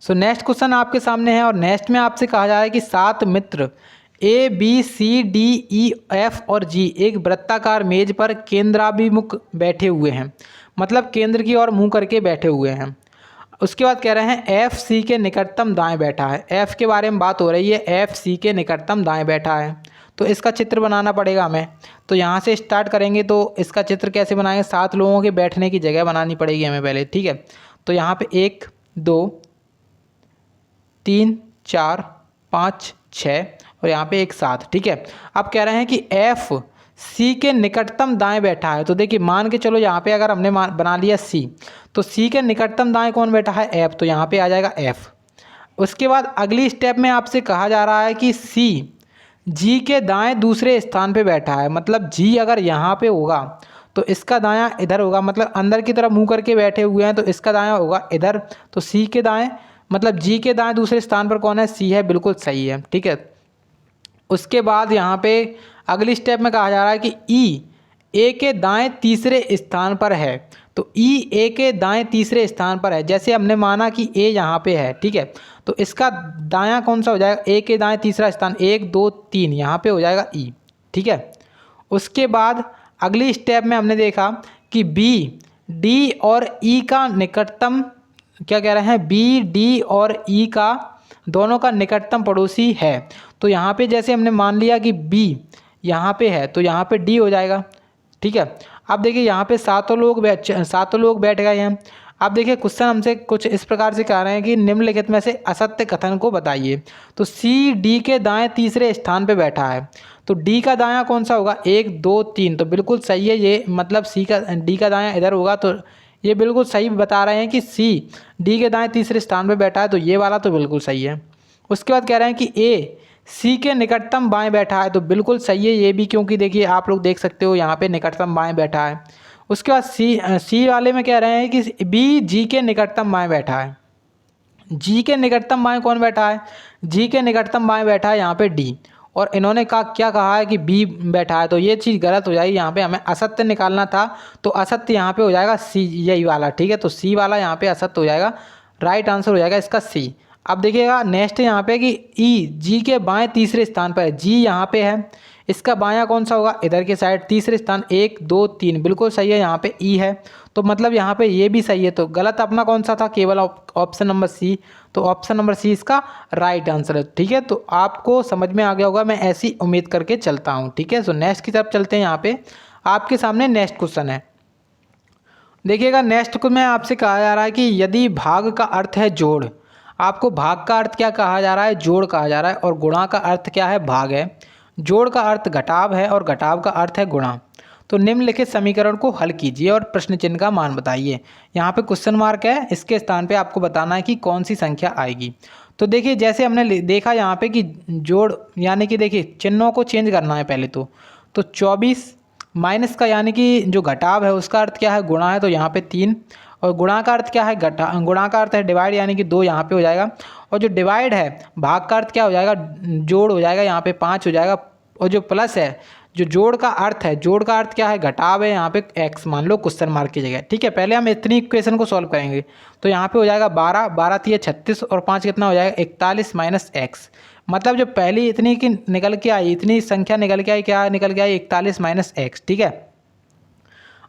सो नेक्स्ट क्वेश्चन आपके सामने है, और नेक्स्ट में आपसे कहा जा रहा है कि 7 मित्र A B C D E F और जी एक वृत्ताकार मेज पर केंद्राभिमुख बैठे हुए हैं, मतलब केंद्र की ओर मुंह करके बैठे हुए हैं। उसके बाद कह रहे हैं एफ सी के निकटतम दाएं बैठा है। एफ के बारे में बात हो रही है, एफ सी के निकटतम दाएं बैठा है। तो इसका चित्र बनाना पड़ेगा हमें। तो यहाँ से स्टार्ट करेंगे, तो इसका चित्र कैसे बनाएंगे, 7 लोगों के बैठने की जगह बनानी पड़ेगी हमें पहले, ठीक है। तो यहाँ पे 1 2 3 4 5 6 और यहाँ पे एक 7, ठीक है। अब कह रहे हैं कि एफ सी के निकटतम दाएं बैठा है। तो देखिए मान के चलो यहाँ पे अगर हमने बना लिया सी, तो सी के निकटतम दाएं कौन बैठा है, एफ। तो यहाँ पे आ जाएगा एफ। उसके बाद अगली स्टेप में आपसे कहा जा रहा है कि सी जी के दाएं दूसरे स्थान पे बैठा है। मतलब जी अगर यहाँ पे होगा तो इसका दायां इधर होगा, मतलब अंदर की तरफ मुँह करके बैठे हुए हैं, तो इसका दायां होगा इधर। तो सी के दाएं, मतलब जी के दाएं दूसरे स्थान पर कौन है, सी है, बिल्कुल सही है, ठीक है। उसके बाद यहाँ पे अगली स्टेप में कहा जा रहा है कि ई ए के दाएं तीसरे स्थान पर है। तो ई ए के दाएं तीसरे स्थान पर है, जैसे हमने माना कि ए यहाँ पे है, ठीक है। तो इसका दायां कौन सा हो जाएगा, ए के दाएं तीसरा स्थान, 1 2 3 यहाँ पे हो जाएगा ई, ठीक है। उसके बाद अगली स्टेप में हमने देखा कि बी डी और ई का निकटतम, क्या कह रहे हैं, बी डी और ई का दोनों का निकटतम पड़ोसी है। तो यहाँ पे जैसे हमने मान लिया कि बी यहाँ पे है, तो यहाँ पे डी हो जाएगा, ठीक है। अब देखिए यहाँ पे 7 लोग बैठ गए हैं। अब देखिए क्वेश्चन हमसे कुछ इस प्रकार से कह रहे हैं कि निम्नलिखित में से असत्य कथन को बताइए। तो सी डी के दाएं तीसरे स्थान पे बैठा है, तो डी का दायां कौन सा होगा, 1 2 3, तो बिल्कुल सही है ये, मतलब डी का दायां इधर होगा। तो ये बिल्कुल सही बता रहे हैं कि सी डी के दाएं तीसरे स्थान पे बैठा है, तो ये वाला तो बिल्कुल सही है। उसके बाद कह रहे हैं कि ए सी के निकटतम बाएं बैठा है, तो बिल्कुल सही है ये भी, क्योंकि देखिए आप लोग देख सकते हो यहाँ पे निकटतम बाएं बैठा है। उसके बाद सी वाले में कह रहे हैं कि बी जी के निकटतम बाएं बैठा है। जी के निकटतम बाएं कौन बैठा है, जी के निकटतम बाएं बैठा है यहाँ पे डी, और इन्होंने क्या कहा है कि बी बैठा है, तो ये चीज़ गलत हो जाएगी। यहाँ पे हमें असत्य निकालना था, तो असत्य यहाँ पे हो जाएगा सी, यही वाला, ठीक है। तो सी वाला यहाँ पे असत्य हो जाएगा, राइट आंसर हो जाएगा इसका सी। अब देखिएगा नेक्स्ट यहाँ पे कि ई जी के बाएं तीसरे स्थान पर है, जी यहाँ पे है, इसका बायां कौन सा होगा, इधर के साइड तीसरे स्थान, 1 2 3, बिल्कुल सही है, यहाँ पे ई है। तो मतलब यहाँ पे ये भी सही है। तो गलत अपना कौन सा था, केवल ऑप्शन नंबर सी। तो ऑप्शन नंबर सी इसका राइट आंसर है, ठीक है। तो आपको समझ में आ गया होगा, मैं ऐसी उम्मीद करके चलता हूँ, ठीक है। सो नेक्स्ट की तरफ चलते हैं। यहाँ पे आपके सामने नेक्स्ट क्वेश्चन है, देखिएगा। नेक्स्ट में आपसे कहा जा रहा है कि यदि भाग का अर्थ है जोड़, आपको भाग का अर्थ क्या कहा जा रहा है, जोड़ कहा जा रहा है, और गुणा का अर्थ क्या है, भाग है। जोड़ का अर्थ घटाव है और घटाव का अर्थ है गुणा। तो निम्नलिखित समीकरण को हल कीजिए और प्रश्न चिन्ह का मान बताइए। यहाँ पे क्वेश्चन मार्क है, इसके स्थान पे आपको बताना है कि कौन सी संख्या आएगी। तो देखिए जैसे हमने देखा यहाँ पे कि जोड़, यानी कि देखिए चिन्हों को चेंज करना है पहले तो 24 माइनस का, यानी कि जो घटाव है उसका अर्थ क्या है, गुणा है, तो यहाँ पे 3, और गुणा का अर्थ क्या है, गुणा का अर्थ है डिवाइड, यानी कि 2 यहाँ पे हो जाएगा। और जो डिवाइड है, भाग का अर्थ क्या हो जाएगा, जोड़ हो जाएगा, यहाँ पे 5 हो जाएगा। और जो प्लस है, जो जोड़ का अर्थ है, जोड़ का अर्थ क्या है, घटाव है, यहाँ पे x मान लो क्वेश्चन मार्क की जगह, ठीक है। पहले हम इतनी इक्वेशन को सॉल्व करेंगे। तो यहाँ पे हो जाएगा 12, 12 3 36, और 5 कितना हो जाएगा, 41 माइनस x। मतलब जो पहली इतनी की निकल के आई, इतनी संख्या निकल के आई, क्या निकल के आई, 41 माइनस x, ठीक है।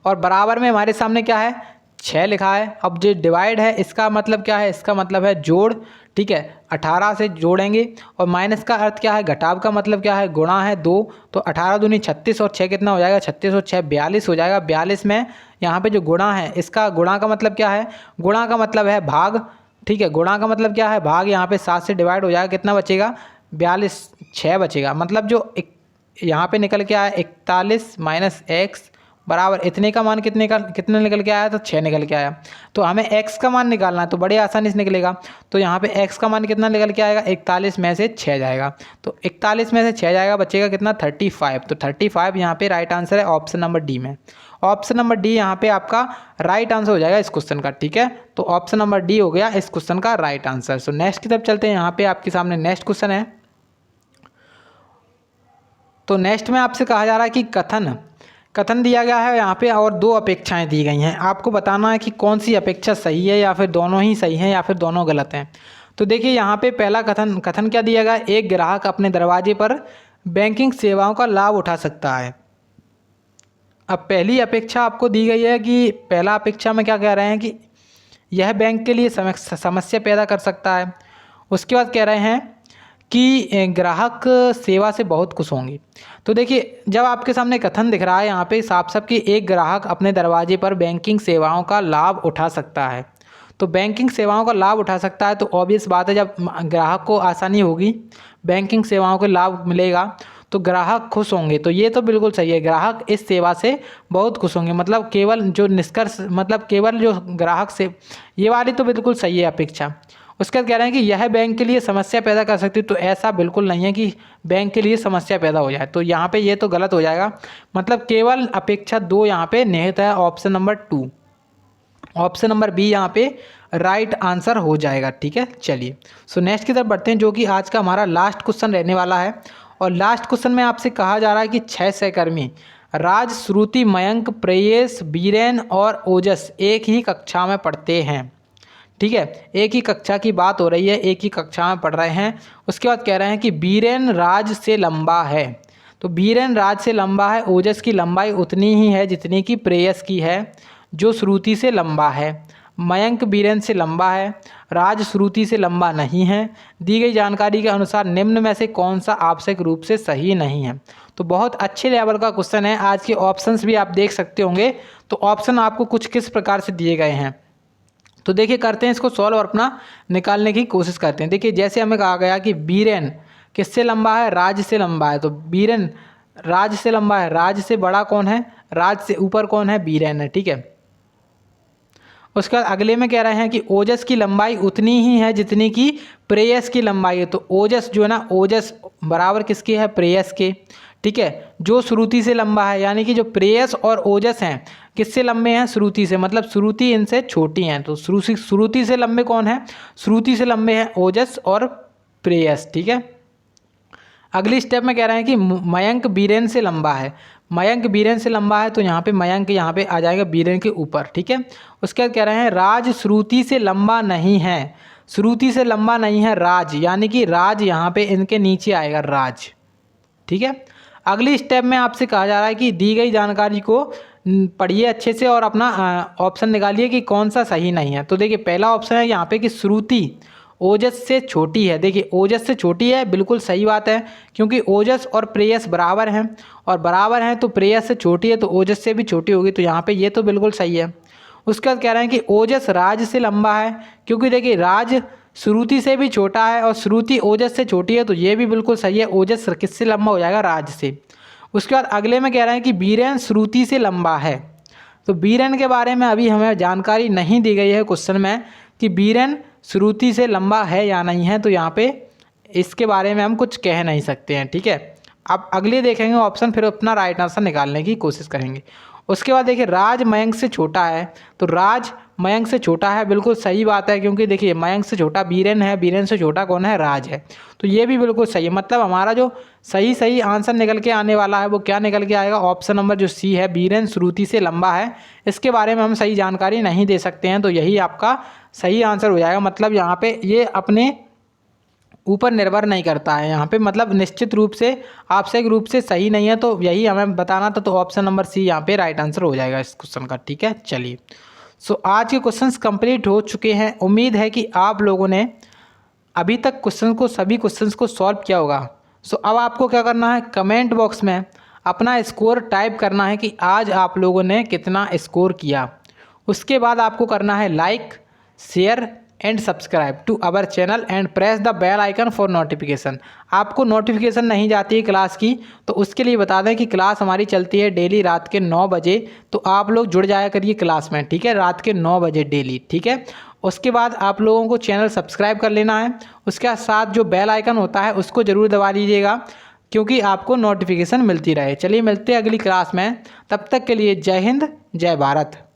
और बराबर में हमारे सामने क्या है, 6 लिखा है। अब जो डिवाइड है इसका मतलब क्या है, इसका मतलब है जोड़, ठीक है, 18 से जोड़ेंगे। और माइनस का अर्थ क्या है, घटाव का मतलब क्या है, गुणा है 2। तो 18 दूनी 36 और 6 कितना हो जाएगा, 36 और 6 42 हो जाएगा। 42 में यहाँ पे जो गुणा है, इसका गुणा का मतलब क्या है, गुणा का मतलब है भाग, ठीक है, गुणा का मतलब क्या है भाग। यहाँ पे 7 से डिवाइड हो जाएगा, कितना बचेगा, 42, 6 बचेगा। मतलब जो यहाँ पे निकल के आया 41 माइनस एक्स बराबर इतने का मान कितने निकल के आया, तो 6 निकल के आया। तो हमें x का मान निकालना है, तो बड़े आसानी से निकलेगा। तो यहाँ पे x का मान कितना निकल के आएगा, 41 में से 6 जाएगा। तो 41 में से 6 जाएगा, बचेगा कितना, 35। तो 35 यहाँ पे राइट आंसर है ऑप्शन नंबर डी में। ऑप्शन नंबर डी यहाँ पे आपका राइट आंसर हो जाएगा इस क्वेश्चन का, ठीक है। तो ऑप्शन नंबर डी हो गया इस क्वेश्चन का राइट आंसर। सो नेक्स्ट की तरफ चलते हैं। यहाँ पे आपके सामने नेक्स्ट क्वेश्चन है। तो नेक्स्ट में आपसे कहा जा रहा है कि कथन दिया गया है यहाँ पे, और 2 अपेक्षाएं दी गई हैं। आपको बताना है कि कौन सी अपेक्षा सही है, या फिर दोनों ही सही हैं, या फिर दोनों गलत हैं। तो देखिए यहाँ पे पहला कथन क्या दिया गया, एक ग्राहक अपने दरवाजे पर बैंकिंग सेवाओं का लाभ उठा सकता है। अब पहली अपेक्षा आपको दी गई है कि पहला अपेक्षा में क्या कह रहे हैं कि यह बैंक के लिए समस्या पैदा कर सकता है। उसके बाद कह रहे हैं कि ग्राहक सेवा से बहुत खुश होंगे। तो देखिए जब आपके सामने कथन दिख रहा है यहाँ पे साफ साफ कि एक ग्राहक अपने दरवाजे पर बैंकिंग सेवाओं का लाभ उठा सकता है, तो बैंकिंग सेवाओं का लाभ उठा सकता है, तो ऑब्वियस बात है जब ग्राहक को आसानी होगी, बैंकिंग सेवाओं का लाभ मिलेगा, तो ग्राहक खुश होंगे। तो ये तो बिल्कुल सही है, ग्राहक इस सेवा से बहुत खुश होंगे। मतलब केवल जो निष्कर्ष, मतलब केवल जो ग्राहक से, ये वाली तो बिल्कुल सही है अपेक्षा। उसके बाद कह रहे हैं कि यह बैंक के लिए समस्या पैदा कर सकती है, तो ऐसा बिल्कुल नहीं है कि बैंक के लिए समस्या पैदा हो जाए। तो यहाँ पे ये तो गलत हो जाएगा। मतलब केवल अपेक्षा 2 यहाँ पे निहित है, option number 2, option number B यहाँ पे राइट आंसर हो जाएगा, ठीक है। चलिए सो नेक्स्ट की तरफ बढ़ते हैं, जो कि आज का हमारा लास्ट क्वेश्चन रहने वाला है। और लास्ट क्वेश्चन में आपसे कहा जा रहा है कि 6 सहकर्मी राज, श्रुति, मयंक, प्रेयस, बीरेन और ओजस एक ही कक्षा में पढ़ते हैं, ठीक है। एक ही कक्षा की बात हो रही है, एक ही कक्षा में पढ़ रहे हैं। उसके बाद कह रहे हैं कि बीरेन राज से लंबा है, तो बीरेन राज से लंबा है, ओजस की लंबाई उतनी ही है जितनी कि प्रेयस की है, जो श्रुति से लंबा है। मयंक बीरेन से लंबा है, राज श्रुति से लंबा नहीं है। दी गई जानकारी के अनुसार निम्न में से कौन सा आवश्यक रूप से सही नहीं है। तो बहुत अच्छे लेवल का क्वेश्चन है। आज के ऑप्शंस भी आप देख सकते होंगे, तो ऑप्शन आपको कुछ किस प्रकार से दिए गए हैं। तो देखिए करते हैं इसको सॉल्व और अपना निकालने की कोशिश करते हैं। देखिए जैसे हमें कहा गया कि बीरेन किससे लंबा है, राज से लंबा है, तो बीरेन राज से लंबा है। राज से बड़ा कौन है, राज से ऊपर कौन है, बीरेन है, ठीक है। उसके बाद अगले में कह रहे हैं कि ओजस की लंबाई उतनी ही है जितनी कि प्रेयस की लंबाई है। तो ओजस जो है ना, ओजस बराबर किसके है, प्रेयस के, ठीक है। जो श्रुति से लंबा है, यानी कि जो प्रेयस और ओजस हैं किससे लंबे हैं, श्रुति से, मतलब श्रुति इनसे छोटी हैं। तो श्रुति से लंबे कौन है, श्रुति से लंबे हैं ओजस और प्रेयस, ठीक है। अगली स्टेप में कह रहे हैं कि मयंक बीरेन से लंबा है। मयंक बीरेन से लंबा है, तो यहाँ पे मयंक यहाँ पे आ जाएगा बीरेन के ऊपर, ठीक है। उसके बाद कह रहे हैं राज श्रुति से लंबा नहीं है। श्रुति से लंबा नहीं है राज, यानी कि राज यहाँ पे इनके नीचे आएगा, राज, ठीक है। अगली स्टेप में आपसे कहा जा रहा है कि दी गई जानकारी को पढ़िए अच्छे से और अपना ऑप्शन निकालिए कि कौन सा सही नहीं है। तो देखिए पहला ऑप्शन है यहाँ पे कि श्रुति ओजस से छोटी है। देखिए ओजस से छोटी है, बिल्कुल सही बात है, क्योंकि ओजस और प्रेयस बराबर हैं, और बराबर हैं तो प्रेयस से छोटी है, तो ओजस से भी छोटी होगी। तो यहाँ पे ये तो बिल्कुल सही है। उसके बाद कह रहे हैं कि ओजस राज से लंबा है, क्योंकि देखिए राज श्रुति से भी छोटा है और श्रुति ओजस से छोटी है, तो ये भी बिल्कुल सही है। ओजस किससे लंबा हो जाएगा, राज से। उसके बाद अगले में कह रहे हैं कि बीरेन श्रुति से लंबा है। तो बीरेन के बारे में अभी हमें जानकारी नहीं दी गई है क्वेश्चन में कि बीरेन श्रुति से लंबा है या नहीं है, तो यहाँ पे इसके बारे में हम कुछ कह नहीं सकते हैं, ठीक है। अब अगले देखेंगे ऑप्शन, फिर अपना राइट आंसर निकालने की कोशिश करेंगे। उसके बाद देखिए राज मयंक से छोटा है, तो राज मयंक से छोटा है, बिल्कुल सही बात है, क्योंकि देखिए मयंक से छोटा बीरेन है, बीरेन से छोटा कौन है, राज है। तो ये भी बिल्कुल सही है। मतलब हमारा जो सही आंसर निकल के आने वाला है वो क्या निकल के आएगा, ऑप्शन नंबर जो सी है, बीरेन श्रुति से लंबा है। इसके बारे में हम सही जानकारी नहीं दे सकते हैं, तो यही आपका सही आंसर हो जाएगा। मतलब यहाँ पे ये अपने ऊपर निर्भर नहीं करता है, यहाँ पे मतलब निश्चित रूप से आवश्यक रूप से सही नहीं है, तो यही हमें बताना था। तो ऑप्शन नंबर सी यहाँ पे राइट आंसर हो जाएगा इस क्वेश्चन का, ठीक है। चलिए सो आज के क्वेश्चंस कंप्लीट हो चुके हैं। उम्मीद है कि आप लोगों ने अभी तक सभी क्वेश्चंस को सॉल्व किया होगा। सो अब आपको क्या करना है, कमेंट बॉक्स में अपना स्कोर टाइप करना है कि आज आप लोगों ने कितना स्कोर किया। उसके बाद आपको करना है like, share and subscribe to our channel and press the bell icon for notification. आपको नोटिफिकेशन नहीं जाती है क्लास की, तो उसके लिए बता दें कि क्लास हमारी चलती है डेली रात के 9 बजे, तो आप लोग जुड़ जाया करिए क्लास में, ठीक है, रात के 9 बजे डेली, ठीक है। उसके बाद आप लोगों को चैनल सब्सक्राइब कर लेना है। उसके साथ जो बेल आइकन होता है उसको ज़रूर दबा लीजिएगा, क्योंकि आपको नोटिफिकेशन मिलती रहे। चलिए मिलते हैं अगली क्लास में, तब तक के लिए जय हिंद, जय भारत।